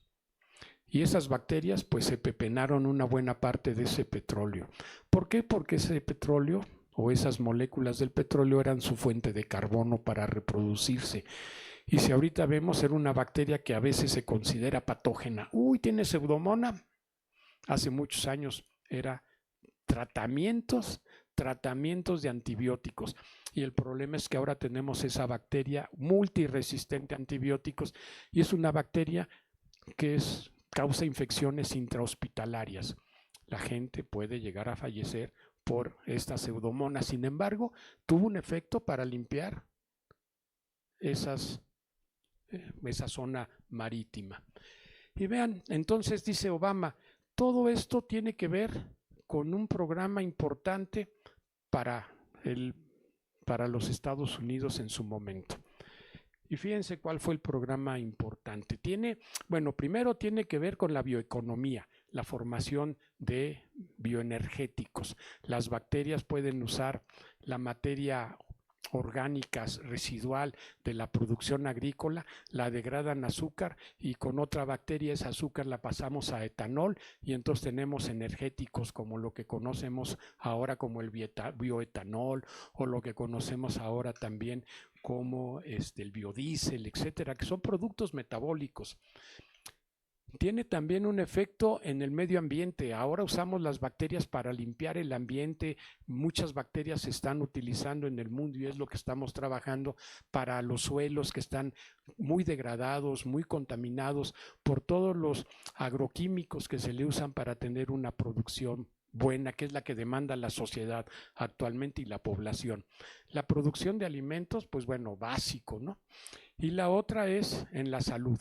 Y esas bacterias pues se pepenaron una buena parte de ese petróleo. ¿Por qué? Porque ese petróleo o esas moléculas del petróleo eran su fuente de carbono para reproducirse. Y si ahorita vemos, era una bacteria que a veces se considera patógena. Uy, ¿tiene pseudomonas? Hace muchos años era tratamientos de antibióticos. Y el problema es que ahora tenemos esa bacteria multiresistente a antibióticos y es una bacteria que causa infecciones intrahospitalarias. La gente puede llegar a fallecer por esta pseudomonas. Sin embargo, tuvo un efecto para limpiar esa zona marítima. Y vean, entonces dice Obama, todo esto tiene que ver con un programa importante para los Estados Unidos en su momento. Y fíjense cuál fue el programa importante. Primero tiene que ver con la bioeconomía, la formación de bioenergéticos. Las bacterias pueden usar la materia orgánica residual de la producción agrícola, la degradan a azúcar y con otra bacteria esa azúcar la pasamos a etanol y entonces tenemos energéticos como lo que conocemos ahora como el bioetanol o lo que conocemos ahora también como el biodiesel, etcétera, que son productos metabólicos. Tiene también un efecto en el medio ambiente. Ahora usamos las bacterias para limpiar el ambiente. Muchas bacterias se están utilizando en el mundo y es lo que estamos trabajando para los suelos que están muy degradados, muy contaminados por todos los agroquímicos que se le usan para tener una producción buena, que es la que demanda la sociedad actualmente y la población. La producción de alimentos, pues bueno, básico, ¿no? Y la otra es en la salud.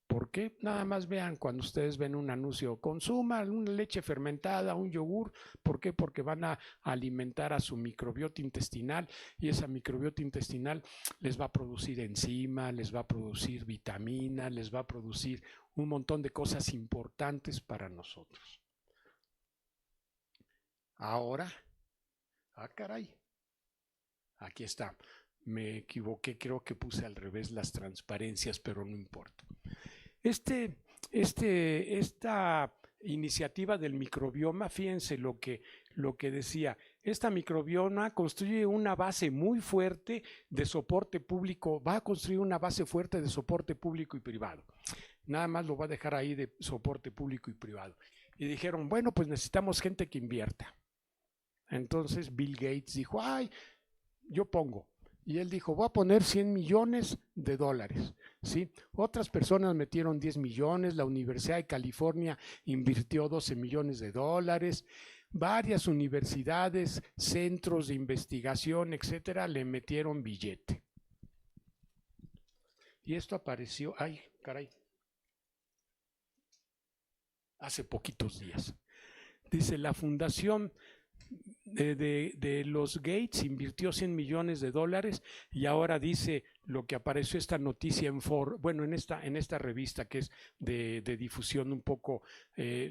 ¿Por qué? Nada más vean cuando ustedes ven un anuncio, consuman una leche fermentada, un yogur. ¿Por qué? Porque van a alimentar a su microbiota intestinal y esa microbiota intestinal les va a producir enzimas, les va a producir vitaminas, les va a producir un montón de cosas importantes para nosotros. Ahora, caray, aquí está. Me equivoqué, creo que puse al revés las transparencias, pero no importa. Esta iniciativa del microbioma, fíjense lo que decía, esta microbioma construye una base muy fuerte de soporte público, va a construir una base fuerte de soporte público y privado. Nada más lo va a dejar ahí de soporte público y privado. Y dijeron, bueno, pues necesitamos gente que invierta. Entonces Bill Gates dijo, yo pongo. Y él dijo, voy a poner $100 millones. ¿Sí? Otras personas metieron 10 millones, la Universidad de California invirtió $12 millones. Varias universidades, centros de investigación, etcétera, le metieron billete. Y esto apareció, hace poquitos días. Dice, la fundación de los Gates invirtió $100 millones y ahora dice lo que apareció esta noticia en esta revista que es de difusión un poco,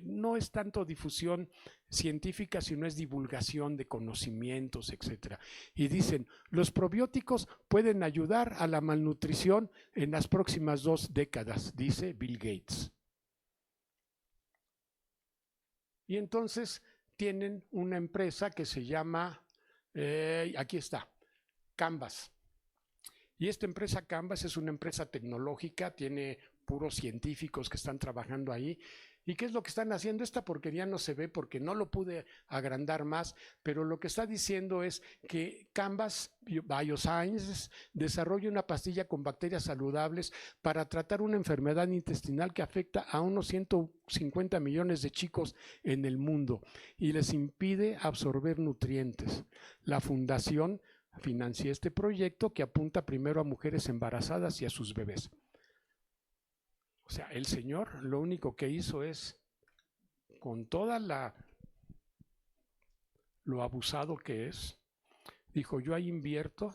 no es tanto difusión científica, sino es divulgación de conocimientos, etcétera. Y dicen, los probióticos pueden ayudar a la malnutrición en las próximas 2 décadas, dice Bill Gates. Y entonces tienen una empresa que se llama, aquí está, Canvas. Y esta empresa Canvas es una empresa tecnológica, tiene puros científicos que están trabajando ahí. ¿Y qué es lo que están haciendo? Esta porquería no se ve porque no lo pude agrandar más, pero lo que está diciendo es que Canvas Biosciences desarrolla una pastilla con bacterias saludables para tratar una enfermedad intestinal que afecta a unos 150 millones de chicos en el mundo y les impide absorber nutrientes. La fundación financia este proyecto que apunta primero a mujeres embarazadas y a sus bebés. O sea, el señor lo único que hizo es, con toda lo abusado que es, dijo, yo ahí invierto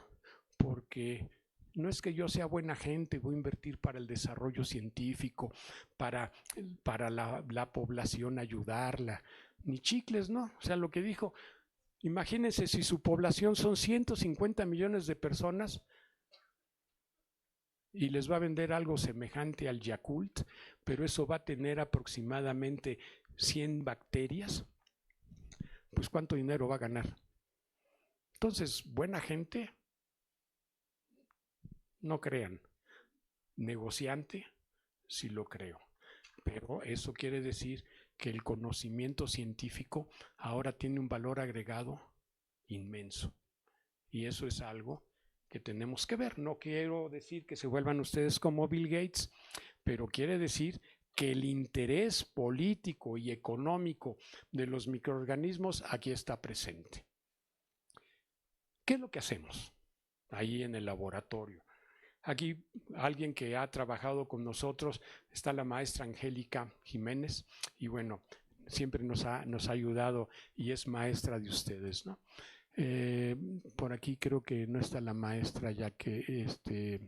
porque no es que yo sea buena gente, voy a invertir para el desarrollo científico, para la población ayudarla, ni chicles, ¿no? O sea, lo que dijo, imagínense si su población son 150 millones de personas y les va a vender algo semejante al Yakult, pero eso va a tener aproximadamente 100 bacterias, pues ¿cuánto dinero va a ganar? Entonces, buena gente, no crean. Negociante, sí lo creo. Pero eso quiere decir que el conocimiento científico ahora tiene un valor agregado inmenso. Y eso es algo que tenemos que ver. No quiero decir que se vuelvan ustedes como Bill Gates, pero quiere decir que el interés político y económico de los microorganismos aquí está presente. ¿Qué es lo que hacemos ahí en el laboratorio? Aquí alguien que ha trabajado con nosotros está la maestra Angélica Jiménez y bueno, siempre nos ha ayudado y es maestra de ustedes, ¿no? Por aquí creo que no está la maestra ya que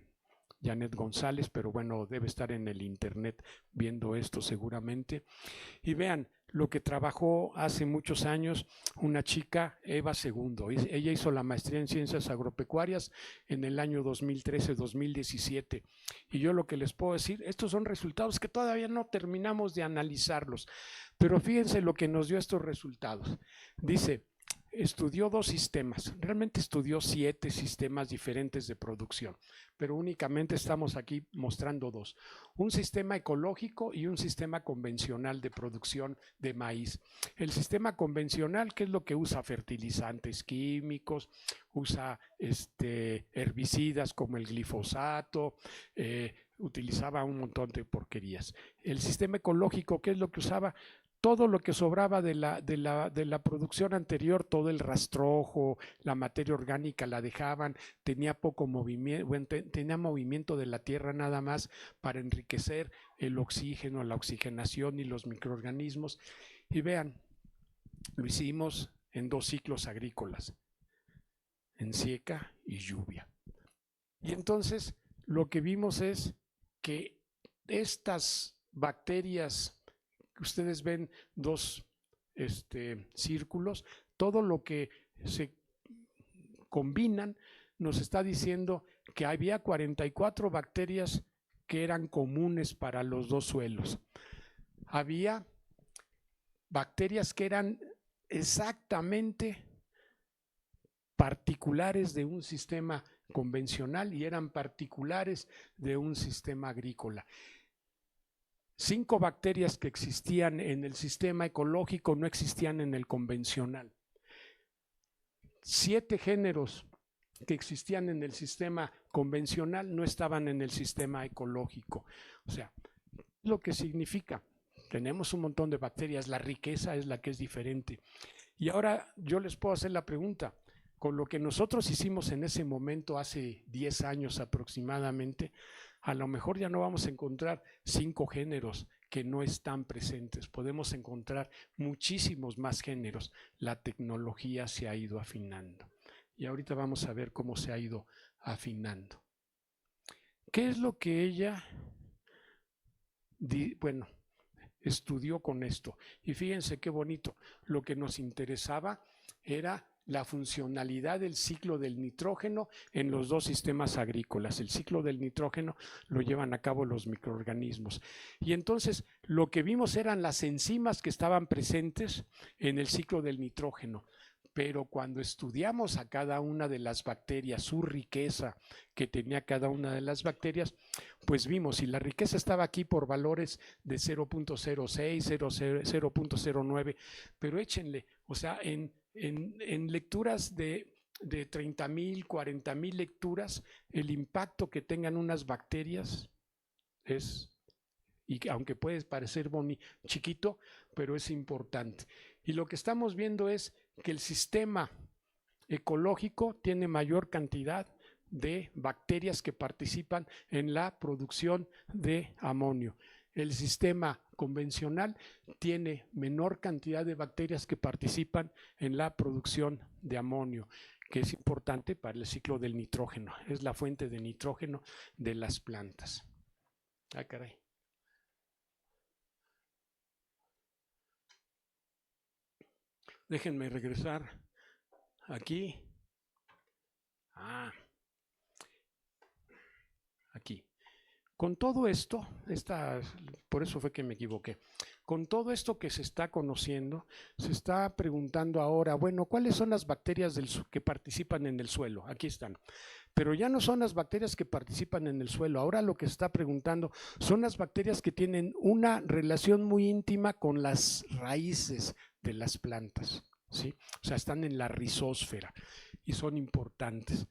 Janet González, pero bueno, debe estar en el internet viendo esto seguramente. Y vean lo que trabajó hace muchos años una chica, Eva Segundo. Ella hizo la maestría en ciencias agropecuarias en el año 2013-2017. Y yo lo que les puedo decir, estos son resultados que todavía no terminamos de analizarlos, pero fíjense lo que nos dio estos resultados. Dice, estudió 2 sistemas, realmente estudió 7 sistemas diferentes de producción, pero únicamente estamos aquí mostrando 2. Un sistema ecológico y un sistema convencional de producción de maíz. El sistema convencional, ¿qué es lo que usa? Fertilizantes químicos, usa herbicidas como el glifosato, utilizaba un montón de porquerías. El sistema ecológico, ¿qué es lo que usaba? Todo lo que sobraba de la producción anterior, todo el rastrojo, la materia orgánica la dejaban, tenía poco movimiento, bueno, tenía movimiento de la tierra nada más para enriquecer el oxígeno, la oxigenación y los microorganismos. Y vean, lo hicimos en 2 ciclos agrícolas, en seca y lluvia. Y entonces lo que vimos es que estas bacterias, ustedes ven 2 círculos, todo lo que se combinan nos está diciendo que había 44 bacterias que eran comunes para los 2 suelos. Había bacterias que eran exactamente particulares de un sistema convencional y eran particulares de un sistema agrícola. 5 bacterias que existían en el sistema ecológico no existían en el convencional. 7 géneros que existían en el sistema convencional no estaban en el sistema ecológico. O sea, lo que significa, tenemos un montón de bacterias, la riqueza es la que es diferente. Y ahora yo les puedo hacer la pregunta, con lo que nosotros hicimos en ese momento hace 10 años aproximadamente, a lo mejor ya no vamos a encontrar 5 géneros que no están presentes. Podemos encontrar muchísimos más géneros. La tecnología se ha ido afinando. Y ahorita vamos a ver cómo se ha ido afinando. ¿Qué es lo que ella, estudió con esto? Y fíjense qué bonito. Lo que nos interesaba era la funcionalidad del ciclo del nitrógeno en los 2 sistemas agrícolas. El ciclo del nitrógeno lo llevan a cabo los microorganismos. Y entonces lo que vimos eran las enzimas que estaban presentes en el ciclo del nitrógeno. Pero cuando estudiamos a cada una de las bacterias, su riqueza que tenía cada una de las bacterias, pues vimos, y la riqueza estaba aquí por valores de 0.06, 0.09, pero échenle, o sea, en lecturas de 30,000, 40,000 lecturas, el impacto que tengan unas bacterias es, y aunque puede parecer chiquito, pero es importante. Y lo que estamos viendo es que el sistema ecológico tiene mayor cantidad de bacterias que participan en la producción de amonio. El sistema convencional tiene menor cantidad de bacterias que participan en la producción de amonio. que es importante para el ciclo del nitrógeno. Es la fuente de nitrógeno de las plantas. Ah, caray. Déjenme regresar aquí. Aquí. Con todo esto, por eso fue que me equivoqué. Con todo esto que se está conociendo, se está preguntando ahora, bueno, ¿cuáles son las bacterias que participan en el suelo? Aquí están. Pero ya no son las bacterias que participan en el suelo. Ahora lo que se está preguntando son las bacterias que tienen una relación muy íntima con las raíces de las plantas, ¿sí? O sea, están en la rizósfera y son importantes.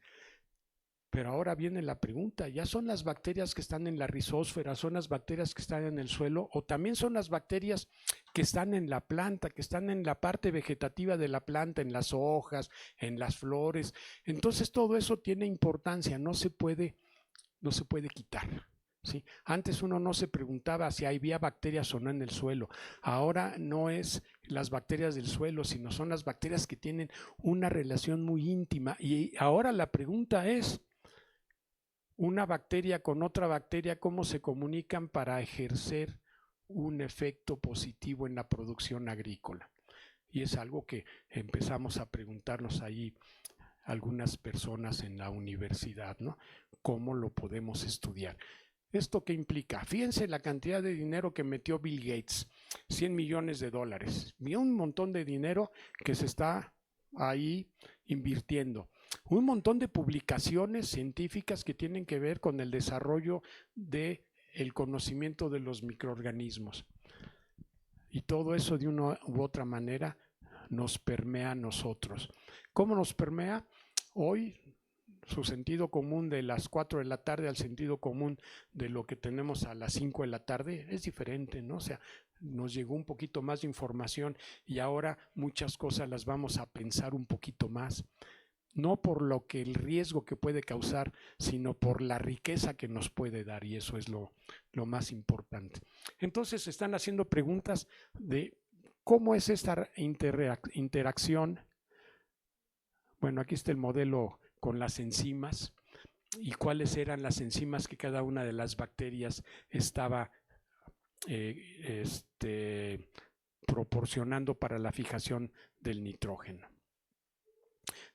Pero ahora viene la pregunta, ¿ya son las bacterias que están en la rizósfera, son las bacterias que están en el suelo o también son las bacterias que están en la planta, que están en la parte vegetativa de la planta, en las hojas, en las flores? Entonces todo eso tiene importancia, no se puede quitar, ¿sí? Antes uno no se preguntaba si había bacterias o no en el suelo. Ahora no es las bacterias del suelo, sino son las bacterias que tienen una relación muy íntima. Y ahora la pregunta es, una bacteria con otra bacteria, ¿cómo se comunican para ejercer un efecto positivo en la producción agrícola? Y es algo que empezamos a preguntarnos ahí algunas personas en la universidad, ¿no? ¿Cómo lo podemos estudiar? ¿Esto qué implica? Fíjense la cantidad de dinero que metió Bill Gates, $100 millones. Vio un montón de dinero que se está ahí invirtiendo. Un montón de publicaciones científicas que tienen que ver con el desarrollo del conocimiento de los microorganismos. Y todo eso de una u otra manera nos permea a nosotros. ¿Cómo nos permea? Hoy su sentido común de las 4 de la tarde al sentido común de lo que tenemos a las 5 de la tarde es diferente, ¿no? O sea, nos llegó un poquito más de información y ahora muchas cosas las vamos a pensar un poquito más. No por lo que el riesgo que puede causar, sino por la riqueza que nos puede dar, y eso es lo más importante. Entonces se están haciendo preguntas de cómo es esta interacción. Bueno, aquí está el modelo con las enzimas y cuáles eran las enzimas que cada una de las bacterias estaba proporcionando para la fijación del nitrógeno.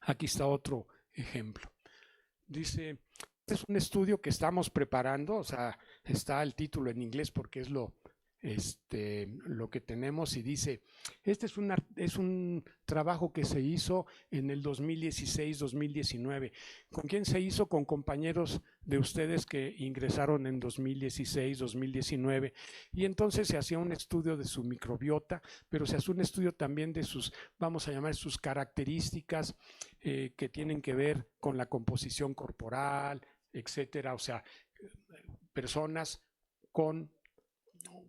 Aquí está otro ejemplo. Dice, este es un estudio que estamos preparando, o sea, está el título en inglés porque es lo que tenemos, y dice, este es un trabajo que se hizo en el 2016-2019. ¿Con quién se hizo? Con compañeros de ustedes que ingresaron en 2016-2019, y entonces se hacía un estudio de su microbiota, pero se hace un estudio también de sus, vamos a llamar, sus características que tienen que ver con la composición corporal, etcétera. O sea, personas con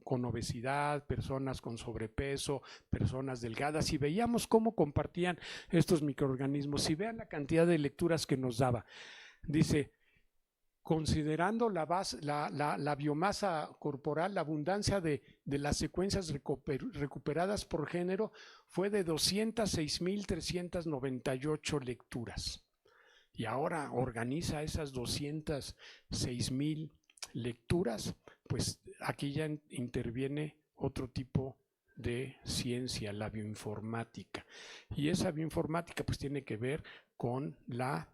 obesidad, personas con sobrepeso, personas delgadas, y veíamos cómo compartían estos microorganismos. Y vean la cantidad de lecturas que nos daba. Dice, considerando la biomasa corporal, la abundancia de las secuencias recuperadas por género fue de 206.398 lecturas. Y ahora organiza esas 206.000 lecturas, pues aquí ya interviene otro tipo de ciencia, la bioinformática. Y esa bioinformática pues tiene que ver con la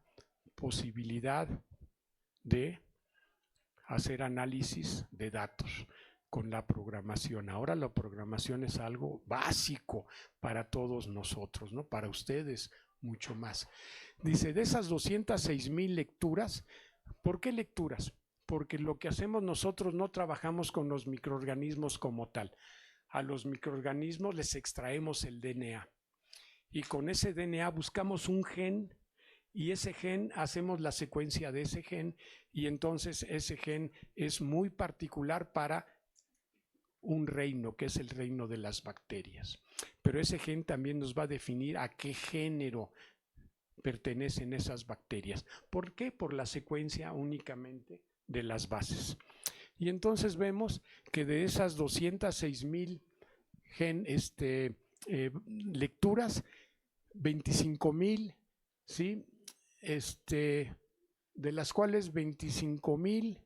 posibilidad de hacer análisis de datos con la programación. Ahora la programación es algo básico para todos nosotros, ¿no? Para ustedes mucho más. Dice, de esas 206.000 lecturas, ¿por qué lecturas? Porque lo que hacemos nosotros no trabajamos con los microorganismos como tal. A los microorganismos les extraemos el DNA y con ese DNA buscamos un gen, y ese gen hacemos la secuencia de ese gen, y entonces ese gen es muy particular para un reino, que es el reino de las bacterias. Pero ese gen también nos va a definir a qué género pertenecen esas bacterias. ¿Por qué? Por la secuencia únicamente de las bases. Y entonces vemos que de esas 206.000 lecturas, 25.000, ¿sí?, de las cuales 25,000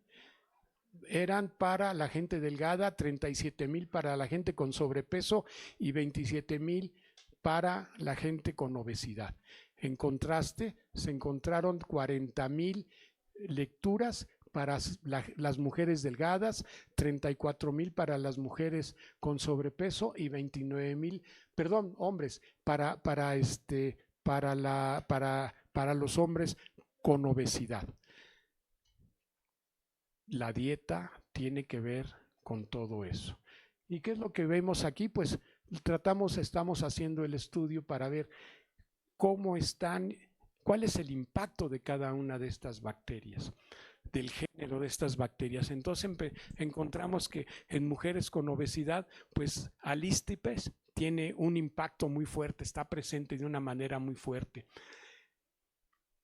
eran para la gente delgada, 37,000 para la gente con sobrepeso y 27,000 para la gente con obesidad. En contraste, se encontraron 40,000 lecturas para las mujeres delgadas, 34,000 para las mujeres con sobrepeso y 29,000, perdón, hombres, para los hombres con obesidad. La dieta tiene que ver con todo eso. ¿Y qué es lo que vemos aquí? Pues estamos haciendo el estudio para ver cómo están, cuál es el impacto de cada una de estas bacterias, del género de estas bacterias. Entonces encontramos que en mujeres con obesidad, pues alístipes tiene un impacto muy fuerte, está presente de una manera muy fuerte.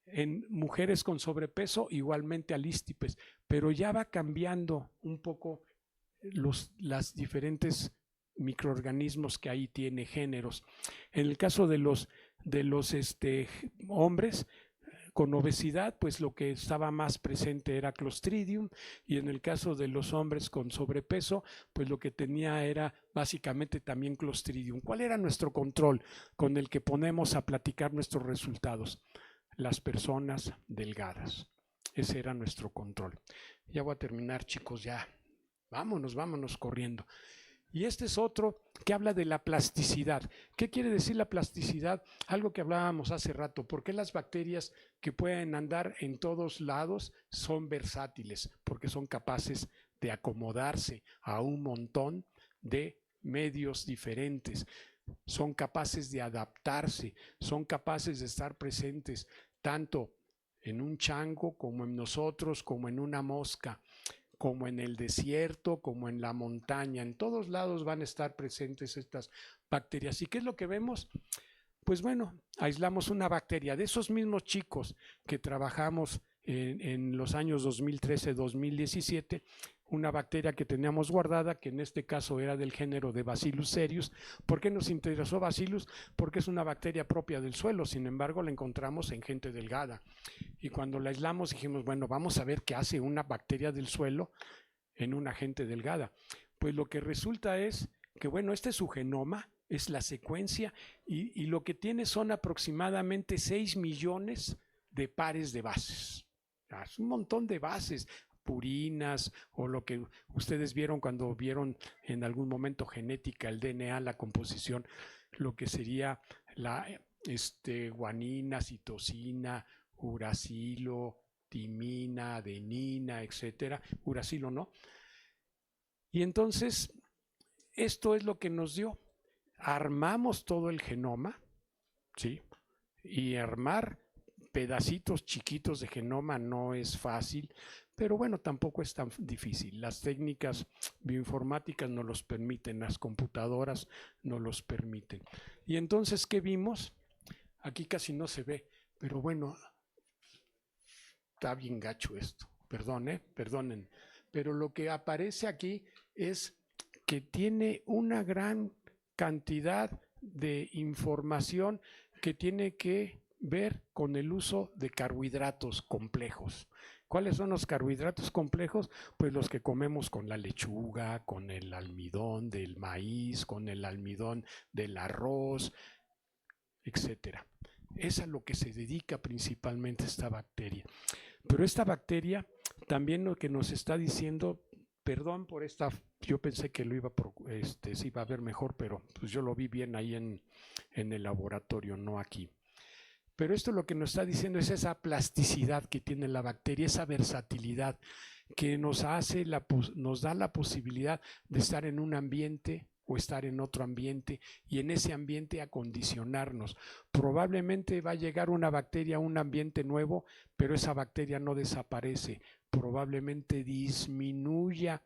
En mujeres con sobrepeso, igualmente alístipes, pero ya va cambiando un poco las diferentes microorganismos que ahí tiene géneros. En el caso de los hombres con obesidad, pues lo que estaba más presente era Clostridium, y en el caso de los hombres con sobrepeso, pues lo que tenía era básicamente también Clostridium. ¿Cuál era nuestro control con el que ponemos a platicar nuestros resultados? Las personas delgadas. Ese era nuestro control. Ya voy a terminar, chicos, ya. Vámonos corriendo. Y este es otro que habla de la plasticidad. ¿Qué quiere decir la plasticidad? Algo que hablábamos hace rato. ¿Por qué las bacterias que pueden andar en todos lados son versátiles? Porque son capaces de acomodarse a un montón de medios diferentes. Son capaces de adaptarse, son capaces de estar presentes tanto en un chango como en nosotros, como en una mosca, como en el desierto, como en la montaña. En todos lados van a estar presentes estas bacterias. ¿Y qué es lo que vemos? Pues bueno, aislamos una bacteria de esos mismos chicos que trabajamos en los años 2013-2017, una bacteria que teníamos guardada, que en este caso era del género de Bacillus cereus. ¿Por qué nos interesó Bacillus? Porque es una bacteria propia del suelo, sin embargo la encontramos en gente delgada. Y cuando la aislamos dijimos, bueno, vamos a ver qué hace una bacteria del suelo en una gente delgada. Pues lo que resulta es que, bueno, este es su genoma, es la secuencia, y lo que tiene son aproximadamente 6 millones de pares de bases. Es un montón de bases, purinas, o lo que ustedes vieron cuando vieron en algún momento genética, el DNA, la composición, lo que sería la guanina, citosina, uracilo, timina, adenina, etcétera. Uracilo no. Y entonces, esto es lo que nos dio. Armamos todo el genoma, ¿sí? Y armar pedacitos chiquitos de genoma no es fácil, pero bueno, tampoco es tan difícil. Las técnicas bioinformáticas nos los permiten, las computadoras nos los permiten. Y entonces, ¿qué vimos? Aquí casi no se ve, pero bueno, está bien gacho esto. Perdonen. Pero lo que aparece aquí es que tiene una gran cantidad de información que tiene que ver con el uso de carbohidratos complejos. ¿Cuáles son los carbohidratos complejos? Pues los que comemos con la lechuga, con el almidón del maíz, con el almidón del arroz, etcétera. Es a lo que se dedica principalmente esta bacteria. Pero esta bacteria también lo que nos está diciendo, perdón por esta, yo pensé que lo se iba a ver mejor, pero pues yo lo vi bien ahí en el laboratorio, no aquí. Pero esto lo que nos está diciendo es esa plasticidad que tiene la bacteria, esa versatilidad que nos da la posibilidad de estar en un ambiente o estar en otro ambiente, y en ese ambiente acondicionarnos. Probablemente va a llegar una bacteria a un ambiente nuevo, pero esa bacteria no desaparece, probablemente disminuya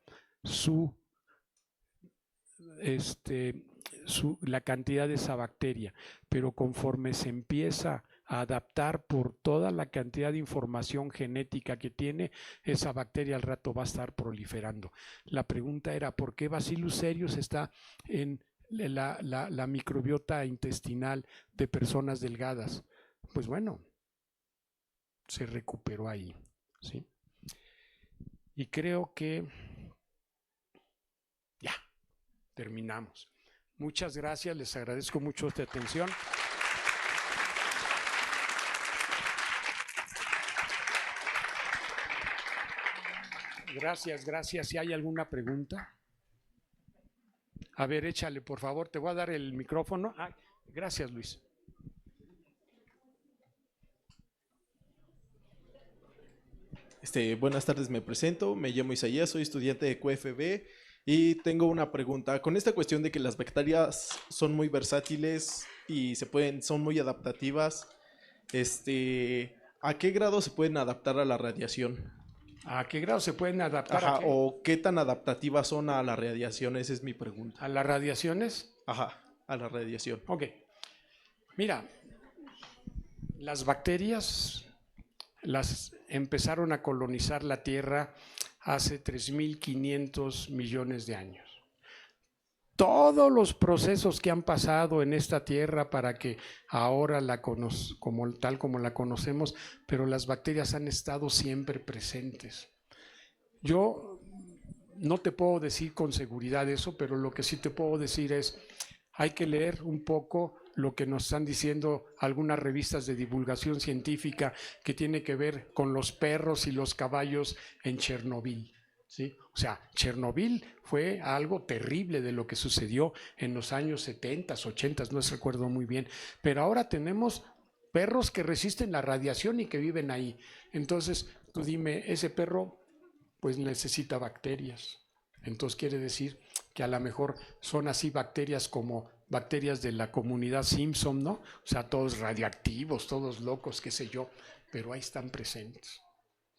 la cantidad de esa bacteria, pero conforme se empieza a adaptar por toda la cantidad de información genética que tiene, esa bacteria al rato va a estar proliferando. La pregunta era, ¿por qué Bacillus cereus está en la microbiota intestinal de personas delgadas? Pues bueno, se recuperó ahí, ¿sí? Y creo que ya, terminamos. Muchas gracias, les agradezco mucho esta atención. Gracias, gracias. Si hay alguna pregunta. A ver, échale, por favor. Te voy a dar el micrófono. Ah, gracias, Luis. Buenas tardes, me presento. Me llamo Isaías, soy estudiante de QFB y tengo una pregunta. Con esta cuestión de que las bacterias son muy versátiles y son muy adaptativas, ¿a qué grado se pueden adaptar a la radiación? ¿A qué grado se pueden adaptar? Ajá, o qué tan adaptativas son a la radiación, esa es mi pregunta. ¿A las radiaciones? Ajá, a la radiación. Ok. Mira, las bacterias las empezaron a colonizar la Tierra hace 3.500 millones de años. Todos los procesos que han pasado en esta Tierra para que ahora tal como la conocemos, pero las bacterias han estado siempre presentes. Yo no te puedo decir con seguridad eso, pero lo que sí te puedo decir es, hay que leer un poco lo que nos están diciendo algunas revistas de divulgación científica que tiene que ver con los perros y los caballos en Chernobyl. ¿Sí? O sea, Chernobyl fue algo terrible de lo que sucedió en los años 70, 80, no recuerdo muy bien, pero ahora tenemos perros que resisten la radiación y que viven ahí. Entonces, tú dime, ese perro pues necesita bacterias. Entonces quiere decir que a lo mejor son así bacterias como bacterias de la comunidad Simpson, ¿no? O sea, todos radiactivos, todos locos, qué sé yo, pero ahí están presentes.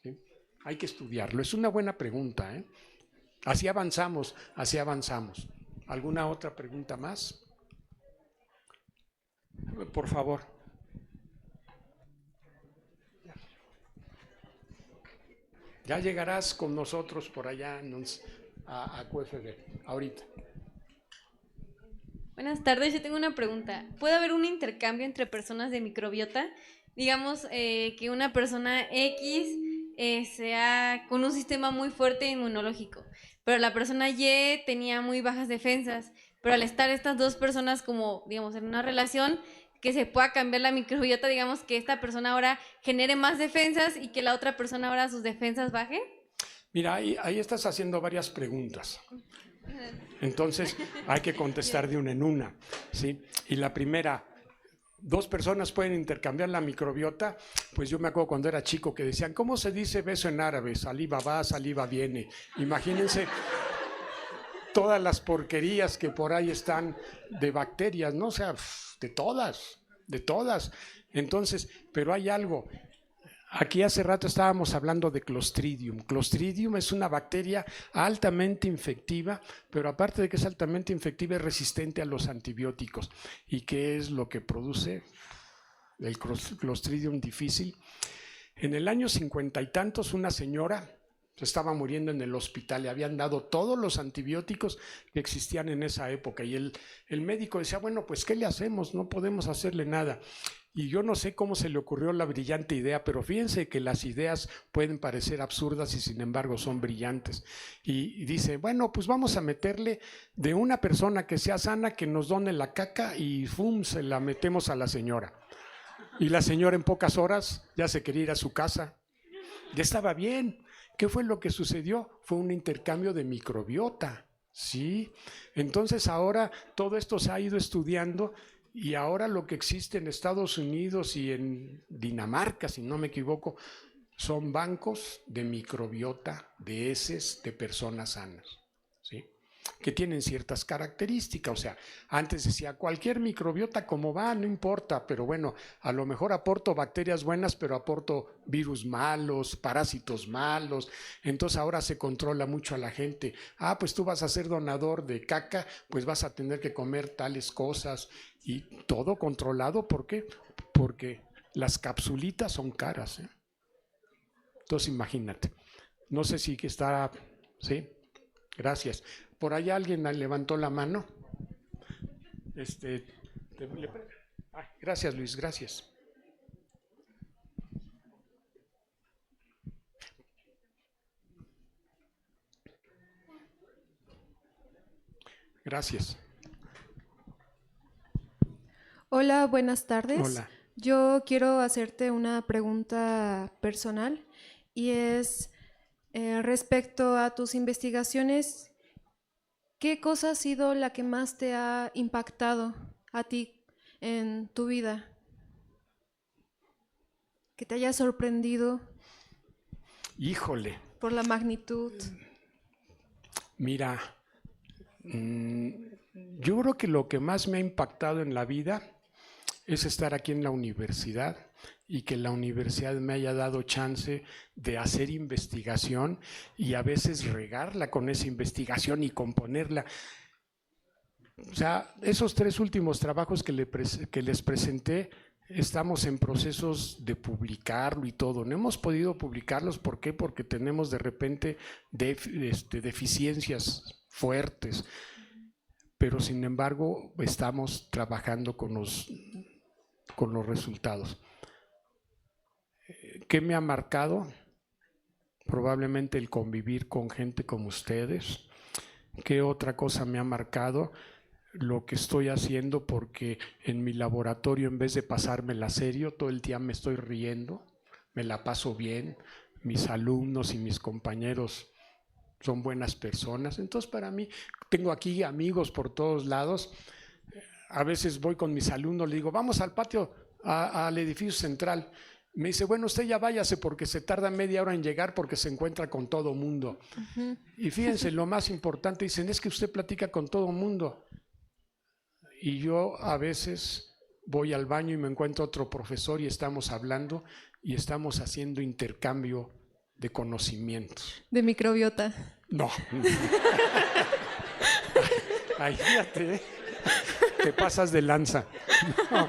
¿Sí? Hay que estudiarlo. Es una buena pregunta, ¿eh? Así avanzamos, así avanzamos. ¿Alguna otra pregunta más? Por favor. Ya llegarás con nosotros por allá a QFB, ahorita. Buenas tardes, yo tengo una pregunta. ¿Puede haber un intercambio entre personas de microbiota? Digamos que una persona X sea con un sistema muy fuerte inmunológico, pero la persona Y tenía muy bajas defensas, pero al estar estas dos personas como, digamos, en una relación, que se pueda cambiar la microbiota, digamos que esta persona ahora genere más defensas y que la otra persona ahora sus defensas bajen. Mira, ahí estás haciendo varias preguntas. Entonces hay que contestar de una en una, ¿sí? Y la primera, ¿dos personas pueden intercambiar la microbiota? Pues yo me acuerdo cuando era chico que decían, ¿cómo se dice beso en árabe? Saliva va, saliva viene. Imagínense todas las porquerías que por ahí están de bacterias, ¿no? O sea, de todas, de todas. Entonces, pero hay algo. Aquí hace rato estábamos hablando de Clostridium. Clostridium es una bacteria altamente infectiva, pero aparte de que es altamente infectiva, es resistente a los antibióticos. ¿Y qué es lo que produce el Clostridium difficile? En el año 50 y tantos, una señora se estaba muriendo en el hospital, le habían dado todos los antibióticos que existían en esa época y el médico decía, bueno, pues ¿qué le hacemos? No podemos hacerle nada. Y yo no sé cómo se le ocurrió la brillante idea, pero fíjense que las ideas pueden parecer absurdas y sin embargo son brillantes. Y dice, bueno, pues vamos a meterle de una persona que sea sana, que nos done la caca y ¡fum! Se la metemos a la señora. Y la señora en pocas horas ya se quería ir a su casa. Ya estaba bien. ¿Qué fue lo que sucedió? Fue un intercambio de microbiota, ¿sí? Entonces ahora todo esto se ha ido estudiando y ahora lo que existe en Estados Unidos y en Dinamarca, si no me equivoco, son bancos de microbiota de heces de personas sanas, ¿sí? Que tienen ciertas características. O sea, antes decía, cualquier microbiota como va, no importa, pero bueno, a lo mejor aporto bacterias buenas, pero aporto virus malos, parásitos malos. Entonces ahora se controla mucho a la gente. Ah, pues tú vas a ser donador de caca, pues vas a tener que comer tales cosas y todo controlado. ¿Por qué? Porque las capsulitas son caras, ¿eh? Entonces imagínate. No sé si está, ¿sí? Gracias. Por ahí alguien levantó la mano. Gracias, Luis, gracias. Gracias. Hola, buenas tardes. Hola. Yo quiero hacerte una pregunta personal y es respecto a tus investigaciones, ¿qué cosa ha sido la que más te ha impactado a ti en tu vida? Que te haya sorprendido Híjole, por la magnitud. mira, yo creo que lo que más me ha impactado en la vida es estar aquí en la universidad y que la universidad me haya dado chance de hacer investigación y a veces regarla con esa investigación y componerla. O sea, esos 3 últimos trabajos que les presenté, estamos en procesos de publicarlo y todo. No hemos podido publicarlos, ¿por qué? Porque tenemos de repente deficiencias fuertes, pero sin embargo estamos trabajando con los resultados. ¿Qué me ha marcado? Probablemente el convivir con gente como ustedes. ¿Qué otra cosa me ha marcado? Lo que estoy haciendo, porque en mi laboratorio, en vez de pasármela serio, todo el día me estoy riendo, me la paso bien, mis alumnos y mis compañeros son buenas personas. Entonces, para mí, tengo aquí amigos por todos lados. A veces voy con mis alumnos, le digo, vamos al patio, al edificio central. Me dice, bueno, usted ya váyase porque se tarda media hora en llegar porque se encuentra con todo mundo. Y fíjense, lo más importante, dicen, es que usted platica con todo mundo. Y yo a veces voy al baño y me encuentro otro profesor y estamos hablando y estamos haciendo intercambio de conocimientos. De microbiota. No. Ay, fíjate, ¿eh? Te pasas de lanza. No.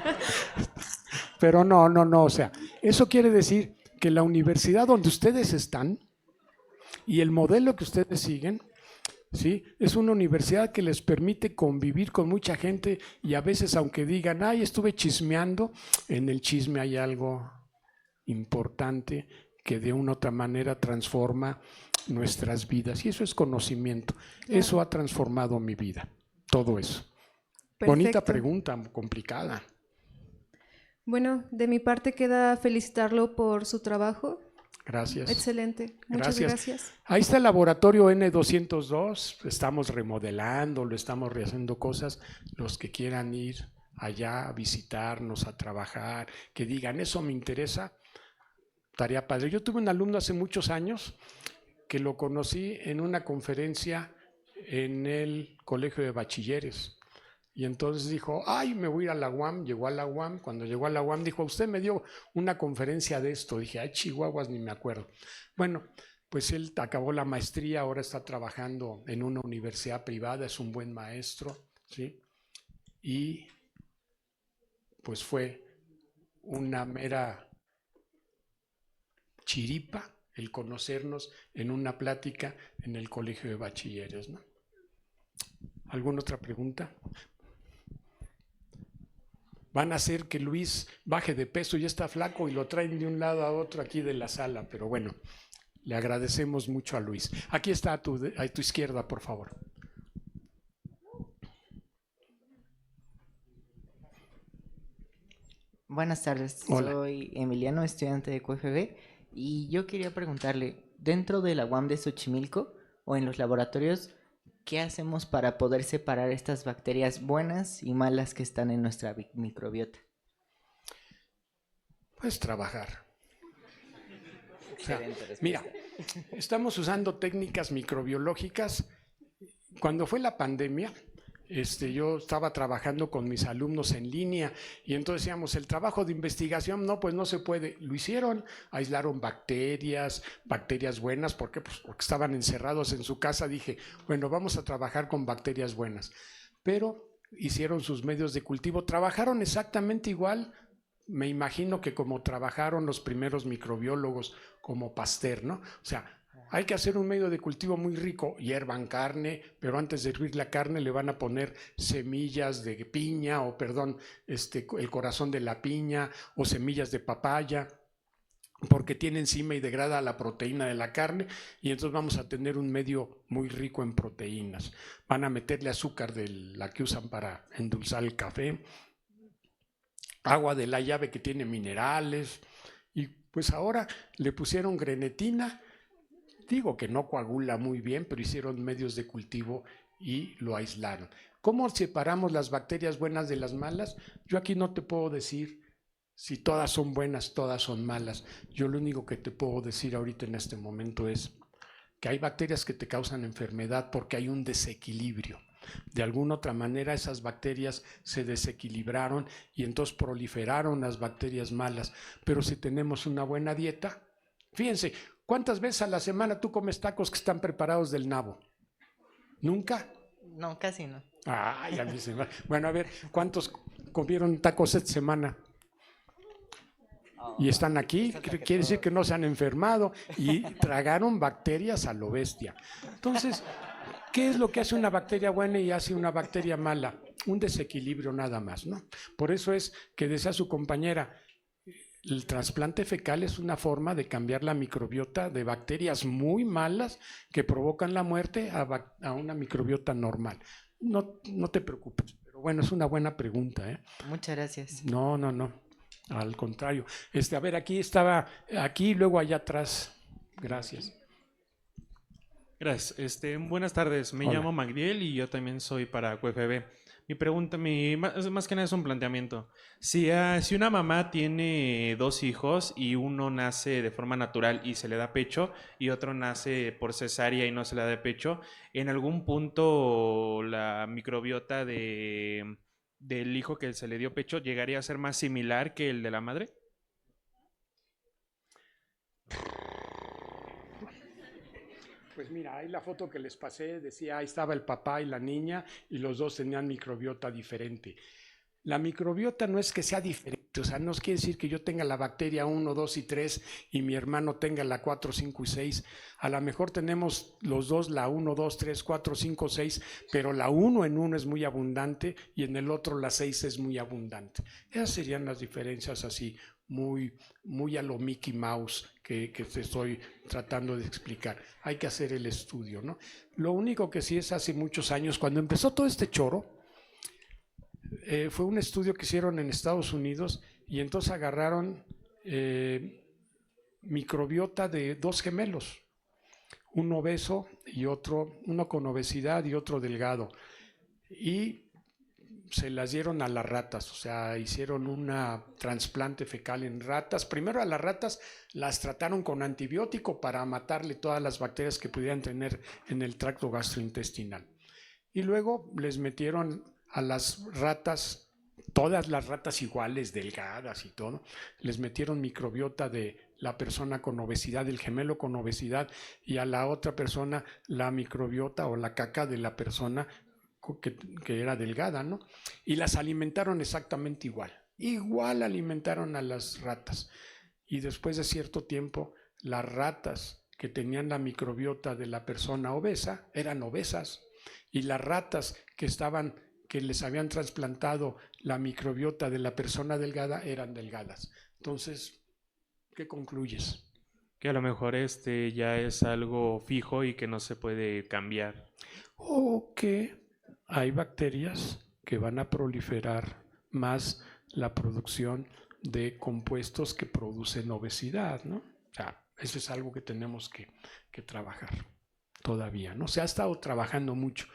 Pero no, o sea, eso quiere decir que la universidad donde ustedes están y el modelo que ustedes siguen, ¿sí? Es una universidad que les permite convivir con mucha gente y a veces, aunque digan, ay, estuve chismeando, en el chisme hay algo importante que de una u otra manera transforma nuestras vidas, y eso es conocimiento. Claro. Eso ha transformado mi vida, todo eso. Perfecto. Bonita pregunta, complicada. Bueno, de mi parte queda felicitarlo por su trabajo. Gracias. Excelente, muchas gracias. Ahí está el laboratorio N202, estamos remodelando, lo estamos rehaciendo cosas. Los que quieran ir allá a visitarnos, a trabajar, que digan, eso me interesa, tarea padre. Yo tuve un alumno hace muchos años que lo conocí en una conferencia en el Colegio de Bachilleres. Y entonces dijo, ay, me voy a ir a la UAM. Llegó a la UAM, cuando llegó a la UAM dijo, usted me dio una conferencia de esto. Dije, ay, chihuahuas, ni me acuerdo. Bueno, pues él acabó la maestría, ahora está trabajando en una universidad privada, es un buen maestro, ¿sí? Y pues fue una mera chiripa el conocernos en una plática en el Colegio de Bachilleres, ¿no? ¿Alguna otra pregunta? Van a hacer que Luis baje de peso, ya está flaco y lo traen de un lado a otro aquí de la sala, pero bueno, le agradecemos mucho a Luis. Aquí está a tu izquierda, por favor. Buenas tardes, Hola. Soy Emiliano, estudiante de QFB, y yo quería preguntarle, dentro de la UAM de Xochimilco o en los laboratorios, ¿qué hacemos para poder separar estas bacterias buenas y malas que están en nuestra microbiota? Pues trabajar. O sea, mira, estamos usando técnicas microbiológicas. Cuando fue la pandemia, yo estaba trabajando con mis alumnos en línea y entonces decíamos, el trabajo de investigación, no, pues no se puede. Lo hicieron, aislaron bacterias buenas, ¿por qué? Pues porque estaban encerrados en su casa. Dije, bueno, vamos a trabajar con bacterias buenas. Pero hicieron sus medios de cultivo, trabajaron exactamente igual, me imagino que como trabajaron los primeros microbiólogos como Pasteur, ¿no? O sea, hay que hacer un medio de cultivo muy rico, hiervan carne, pero antes de hervir la carne le van a poner semillas de piña el corazón de la piña o semillas de papaya. porque tiene enzima y degrada la proteína de la carne, y entonces vamos a tener un medio muy rico en proteínas. Van a meterle azúcar de la que usan para endulzar el café, agua de la llave que tiene minerales, y pues ahora le pusieron grenetina. Digo que no coagula muy bien, pero hicieron medios de cultivo y lo aislaron. ¿Cómo separamos las bacterias buenas de las malas? Yo aquí no te puedo decir si todas son buenas, todas son malas. Yo lo único que te puedo decir ahorita en este momento es que hay bacterias que te causan enfermedad porque hay un desequilibrio. De alguna otra manera esas bacterias se desequilibraron y entonces proliferaron las bacterias malas. Pero si tenemos una buena dieta, fíjense, ¿cuántas veces a la semana tú comes tacos que están preparados del nabo? ¿Nunca? No, casi no. Ay, a mí se me... Bueno, a ver, ¿cuántos comieron tacos esta semana? Y están aquí, quiere decir que no se han enfermado y tragaron bacterias a lo bestia. Entonces, ¿qué es lo que hace una bacteria buena y hace una bacteria mala? Un desequilibrio nada más, ¿no? Por eso es que decía su compañera, el trasplante fecal es una forma de cambiar la microbiota de bacterias muy malas que provocan la muerte a una microbiota normal. No, no te preocupes, pero bueno, es una buena pregunta, ¿eh? Muchas gracias. No, no, no. Al contrario. A ver, aquí estaba, aquí, luego allá atrás. Gracias. Gracias. Buenas tardes. Me Hola. llamo Magdiel y yo también soy para QFB. Mi pregunta, más que nada es un planteamiento. Si una mamá tiene 2 hijos y uno nace de forma natural y se le da pecho y otro nace por cesárea y no se le da de pecho, ¿en algún punto la microbiota del hijo que se le dio pecho llegaría a ser más similar que el de la madre? Pues mira, ahí la foto que les pasé decía, ahí estaba el papá y la niña y los dos tenían microbiota diferente. La microbiota no es que sea diferente, o sea, no quiere decir que yo tenga la bacteria 1, 2 y 3 y mi hermano tenga la 4, 5 y 6. A lo mejor tenemos los dos la 1, 2, 3, 4, 5, 6, pero la 1 en uno es muy abundante y en el otro la 6 es muy abundante. Esas serían las diferencias así, muy, muy a lo Mickey Mouse que te estoy tratando de explicar. Hay que hacer el estudio, ¿no? Lo único que sí es hace muchos años, cuando empezó todo este choro, fue un estudio que hicieron en Estados Unidos y entonces agarraron microbiota de 2 gemelos, uno obeso y otro, uno con obesidad y otro delgado, y se las dieron a las ratas, o sea, hicieron un trasplante fecal en ratas. Primero a las ratas las trataron con antibiótico para matarle todas las bacterias que pudieran tener en el tracto gastrointestinal. Y luego les metieron a las ratas, todas las ratas iguales, delgadas y todo, les metieron microbiota de la persona con obesidad, del gemelo con obesidad, y a la otra persona la microbiota o la caca de la persona que era delgada, ¿no? Y las alimentaron exactamente igual. Igual alimentaron a las ratas. Y después de cierto tiempo, las ratas que tenían la microbiota de la persona obesa eran obesas. Y las ratas que les habían trasplantado la microbiota de la persona delgada eran delgadas. Entonces, ¿qué concluyes? Que a lo mejor ya es algo fijo y que no se puede cambiar. O que hay bacterias que van a proliferar más la producción de compuestos que producen obesidad, ¿no? O sea, eso es algo que tenemos que trabajar todavía, ¿no? Se ha estado trabajando mucho.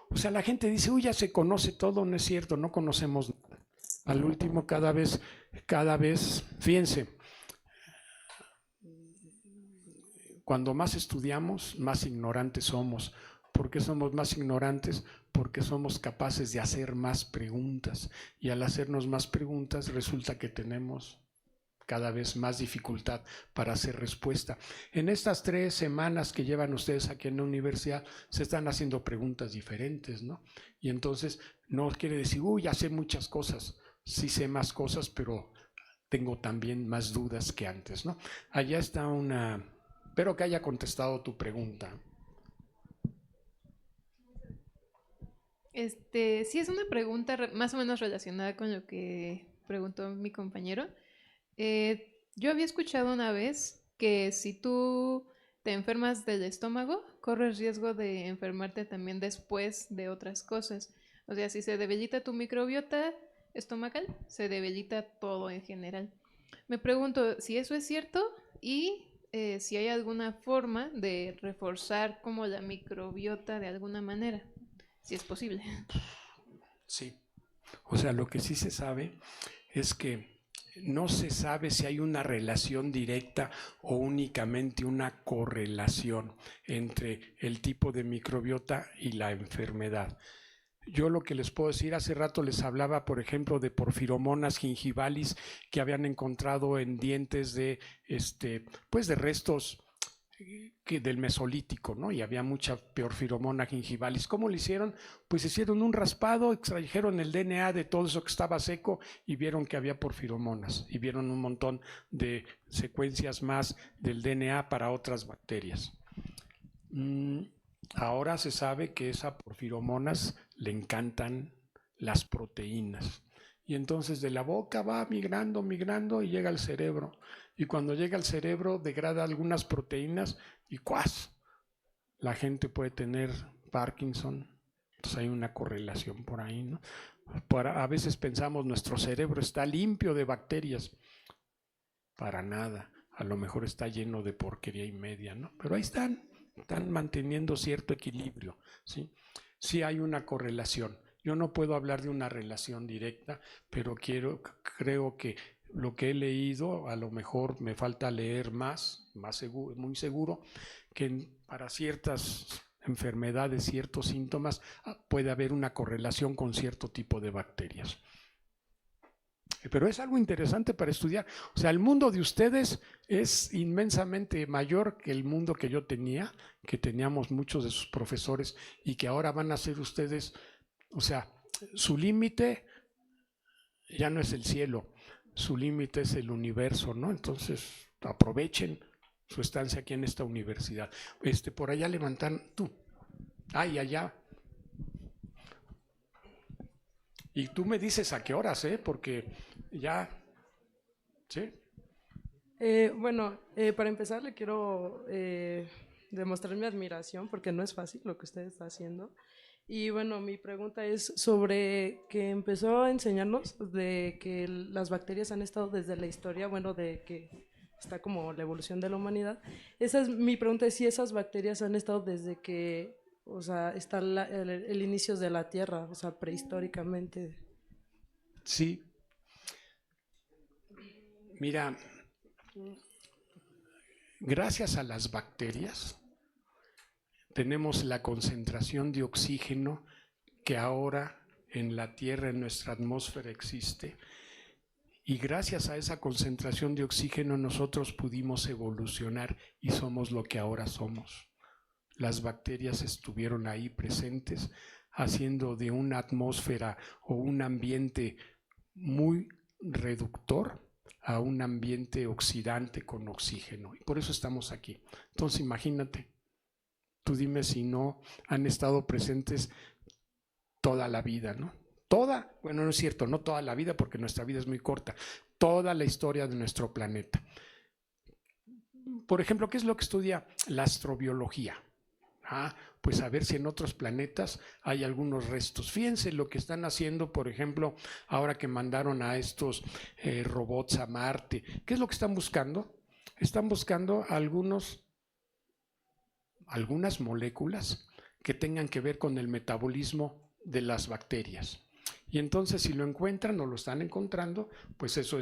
O sea, la gente dice, uy, ya se conoce todo, no es cierto, no conocemos nada. Al último, cada vez, fíjense, cuando más estudiamos, más ignorantes somos. ¿Por qué somos más ignorantes? Porque somos capaces de hacer más preguntas. Y al hacernos más preguntas, resulta que tenemos cada vez más dificultad para hacer respuesta. En estas 3 semanas que llevan ustedes aquí en la universidad, se están haciendo preguntas diferentes, ¿no? Y entonces no quiere decir, uy, ya sé muchas cosas. Sí sé más cosas, pero tengo también más dudas que antes, ¿no? Allá está espero que haya contestado tu pregunta. Sí es una pregunta más o menos relacionada con lo que preguntó mi compañero. Yo había escuchado una vez que si tú te enfermas del estómago, corres riesgo de enfermarte también después de otras cosas. O sea, si se debilita tu microbiota estomacal, se debilita todo en general. Me pregunto si eso es cierto y si hay alguna forma de reforzar como la microbiota de alguna manera, si es posible. Sí. O sea, lo que sí se sabe es que no se sabe si hay una relación directa o únicamente una correlación entre el tipo de microbiota y la enfermedad. Yo lo que les puedo decir, hace rato les hablaba, por ejemplo, de Porphyromonas gingivalis que habían encontrado en dientes de, pues de restos del mesolítico, ¿no? Y había mucha Porphyromonas gingivalis. ¿Cómo lo hicieron? Pues hicieron un raspado, extrajeron el DNA de todo eso que estaba seco y vieron que había porfiromonas y vieron un montón de secuencias más del DNA para otras bacterias. Ahora se sabe que a porfiromonas le encantan las proteínas. Y entonces de la boca va migrando, migrando y llega al cerebro. Y cuando llega al cerebro degrada algunas proteínas y ¡cuas! La gente puede tener Parkinson. Entonces hay una correlación por ahí, ¿no? A veces pensamos nuestro cerebro está limpio de bacterias. Para nada. A lo mejor está lleno de porquería y media, ¿no? Pero ahí están manteniendo cierto equilibrio, ¿sí? Sí hay una correlación. Yo no puedo hablar de una relación directa, pero creo que lo que he leído, a lo mejor me falta leer más seguro, muy seguro, que para ciertas enfermedades, ciertos síntomas, puede haber una correlación con cierto tipo de bacterias. Pero es algo interesante para estudiar. O sea, el mundo de ustedes es inmensamente mayor que el mundo que yo tenía, que teníamos muchos de sus profesores y que ahora van a ser ustedes, o sea, su límite ya no es el cielo, su límite es el universo, ¿no? Entonces, aprovechen su estancia aquí en esta universidad. Por allá levantan, tú, ay, allá. Y tú me dices a qué horas, porque ya, ¿sí? Bueno, para empezar le quiero demostrar mi admiración porque no es fácil lo que usted está haciendo. Y bueno, mi pregunta es sobre que empezó a enseñarnos de que las bacterias han estado desde la historia, bueno, de que está como la evolución de la humanidad. Mi pregunta es si esas bacterias han estado desde que, o sea, está el inicio de la Tierra, o sea, prehistóricamente. Sí. Mira, gracias a las bacterias tenemos la concentración de oxígeno que ahora en la Tierra, en nuestra atmósfera existe. Y gracias a esa concentración de oxígeno nosotros pudimos evolucionar y somos lo que ahora somos. Las bacterias estuvieron ahí presentes, haciendo de una atmósfera o un ambiente muy reductor a un ambiente oxidante con oxígeno. Y por eso estamos aquí. Entonces imagínate, tú dime si no han estado presentes toda la vida, ¿no? Bueno, no es cierto, no toda la vida porque nuestra vida es muy corta, toda la historia de nuestro planeta. Por ejemplo, ¿qué es lo que estudia la astrobiología? Pues a ver si en otros planetas hay algunos restos. Fíjense lo que están haciendo, por ejemplo, ahora que mandaron a estos robots a Marte. ¿Qué es lo que están buscando? Están buscando algunas moléculas que tengan que ver con el metabolismo de las bacterias. Y entonces si lo encuentran o lo están encontrando, pues eso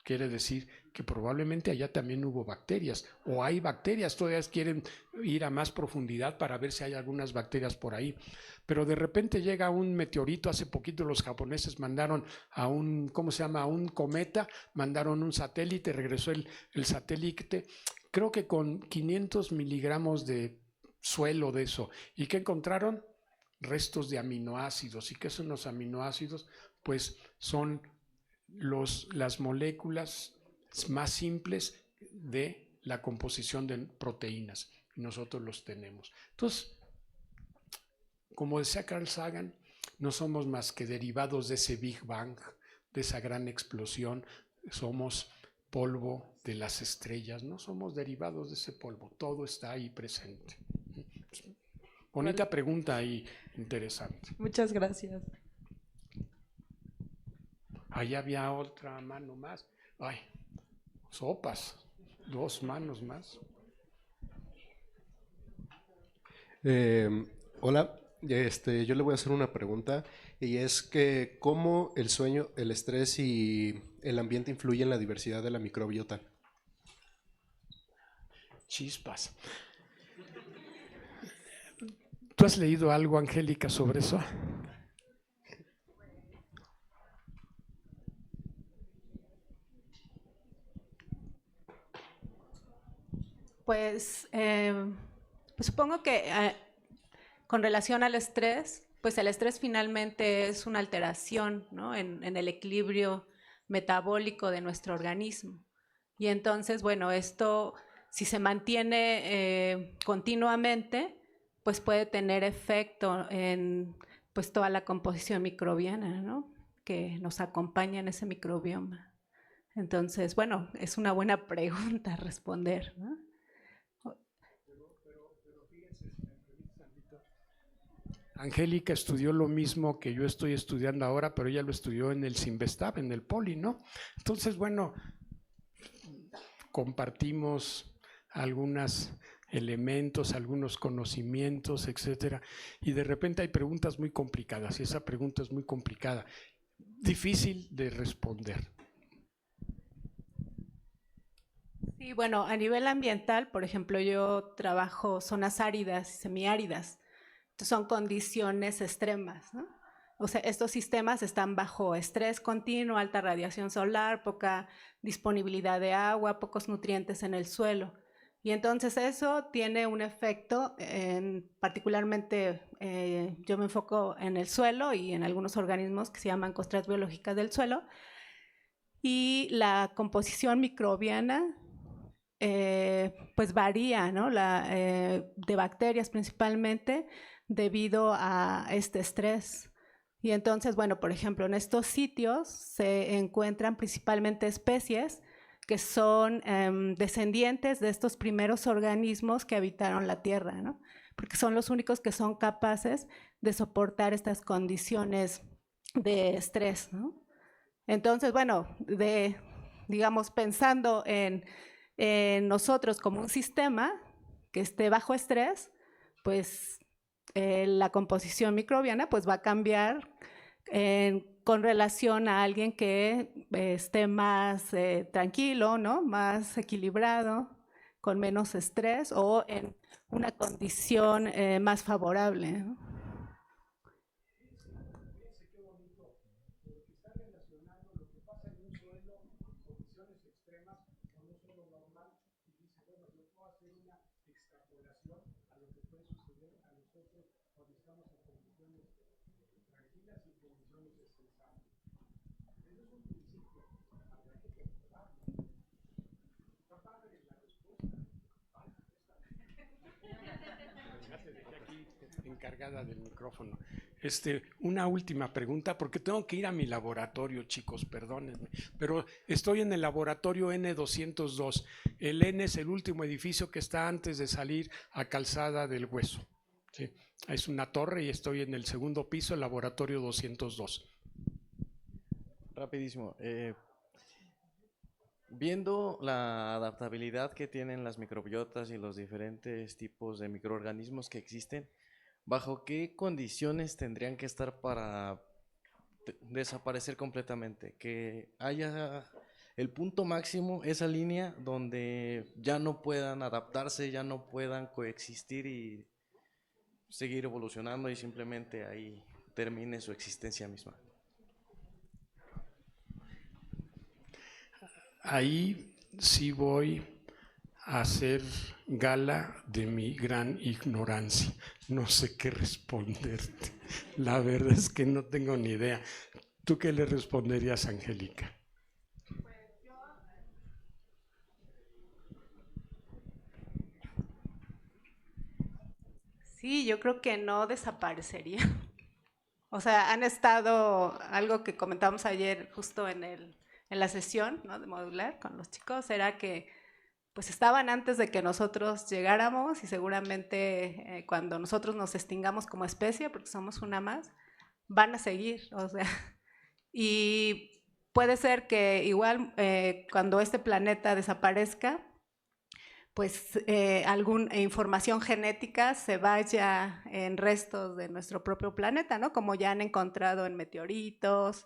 quiere decir que probablemente allá también hubo bacterias o hay bacterias, todavía quieren ir a más profundidad para ver si hay algunas bacterias por ahí. Pero de repente llega un meteorito, hace poquito los japoneses mandaron a un cometa, mandaron un satélite, regresó el satélite, creo que con 500 miligramos de suelo de eso. ¿Y qué encontraron? Restos de aminoácidos. ¿Y qué son los aminoácidos? Pues son las moléculas más simples de la composición de proteínas. Nosotros los tenemos. Entonces, como decía Carl Sagan, no somos más que derivados de ese Big Bang, de esa gran explosión. Somos polvo de las estrellas, no somos derivados de ese polvo, todo está ahí presente. Bonita pregunta y interesante. Muchas gracias. Ahí había otra mano más. Ay, sopas, 2 manos más. Hola, yo le voy a hacer una pregunta y es que ¿cómo el sueño, el estrés y el ambiente influyen en la diversidad de la microbiota? Chispas. ¿Tú has leído algo, Angélica, sobre eso? Pues, pues supongo que con relación al estrés, pues el estrés finalmente es una alteración, ¿no? en el equilibrio metabólico de nuestro organismo. Y entonces, bueno, esto si se mantiene continuamente, pues puede tener efecto en pues toda la composición microbiana, ¿no? Que nos acompaña en ese microbioma. Entonces, bueno, es una buena pregunta responder, ¿no? Angélica estudió lo mismo que yo estoy estudiando ahora, pero ella lo estudió en el Cinvestav, en el Poli, ¿no? Entonces, bueno, compartimos algunos elementos, algunos conocimientos, etcétera, y de repente hay preguntas muy complicadas, y esa pregunta es muy complicada, difícil de responder. Sí, bueno, a nivel ambiental, por ejemplo, yo trabajo zonas áridas y semiáridas. Son condiciones extremas, ¿no? O sea, estos sistemas están bajo estrés continuo, alta radiación solar, poca disponibilidad de agua, pocos nutrientes en el suelo. Y entonces eso tiene un efecto, particularmente yo me enfoco en el suelo y en algunos organismos que se llaman costras biológicas del suelo. Y la composición microbiana pues varía, ¿no? De bacterias principalmente, debido a este estrés. Y entonces, bueno, por ejemplo, en estos sitios se encuentran principalmente especies que son descendientes de estos primeros organismos que habitaron la Tierra, ¿no? Porque son los únicos que son capaces de soportar estas condiciones de estrés, ¿no? Entonces, bueno, digamos, pensando en nosotros como un sistema que esté bajo estrés, pues la composición microbiana pues va a cambiar con relación a alguien que esté más tranquilo, ¿no? Más equilibrado, con menos estrés o en una condición más favorable, ¿no? Encargada del micrófono. Una última pregunta, porque tengo que ir a mi laboratorio, chicos, perdónenme, pero estoy en el laboratorio N202. El N es el último edificio que está antes de salir a Calzada del Hueso. ¿Sí? Es una torre y estoy en el segundo piso, el laboratorio 202. Rapidísimo. Viendo la adaptabilidad que tienen las microbiotas y los diferentes tipos de microorganismos que existen, ¿bajo qué condiciones tendrían que estar para desaparecer completamente? Que haya el punto máximo, esa línea donde ya no puedan adaptarse, ya no puedan coexistir y seguir evolucionando y simplemente ahí termine su existencia misma. Ahí sí voy a hacer gala de mi gran ignorancia. No sé qué responderte. La verdad es que no tengo ni idea. ¿Tú qué le responderías, Angélica? Sí, yo creo que no desaparecería. O sea, han estado, algo que comentamos ayer justo en la sesión, ¿no?, de modular con los chicos era que pues estaban antes de que nosotros llegáramos y seguramente cuando nosotros nos extingamos como especie, porque somos una más, van a seguir, o sea, y puede ser que igual cuando este planeta desaparezca, pues alguna información genética se vaya en restos de nuestro propio planeta, ¿no? Como ya han encontrado en meteoritos,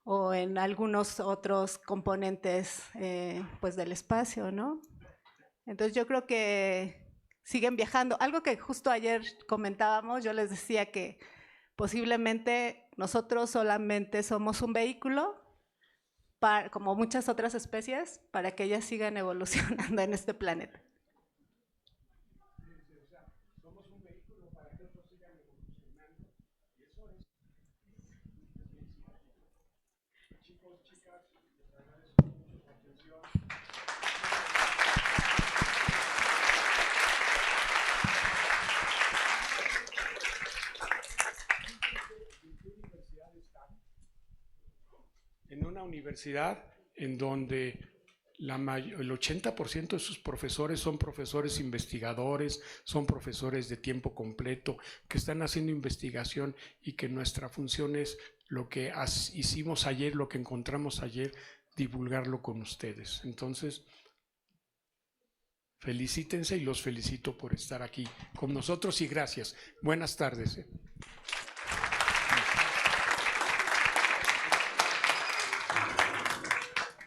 o en algunos otros componentes pues del espacio, ¿no? Entonces yo creo que siguen viajando. Algo que justo ayer comentábamos, yo les decía que posiblemente nosotros solamente somos un vehículo, como muchas otras especies, para que ellas sigan evolucionando en este planeta. En una universidad en donde el 80% de sus profesores son profesores investigadores, son profesores de tiempo completo, que están haciendo investigación y que nuestra función es lo que hicimos ayer, lo que encontramos ayer, divulgarlo con ustedes. Entonces, felicítense y los felicito por estar aquí con nosotros y gracias. Buenas tardes.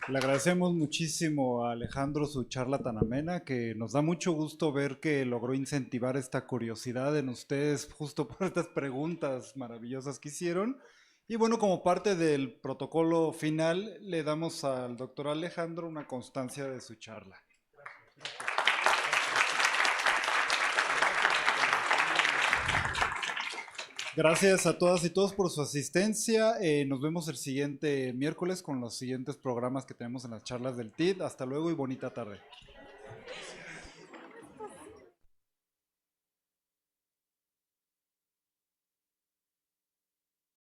Le agradecemos muchísimo a Alejandro su charla tan amena, que nos da mucho gusto ver que logró incentivar esta curiosidad en ustedes justo por estas preguntas maravillosas que hicieron. Y bueno, como parte del protocolo final, le damos al doctor Alejandro una constancia de su charla. Gracias a todas y todos por su asistencia. Nos vemos el siguiente miércoles con los siguientes programas que tenemos en las charlas del TID. Hasta luego y bonita tarde.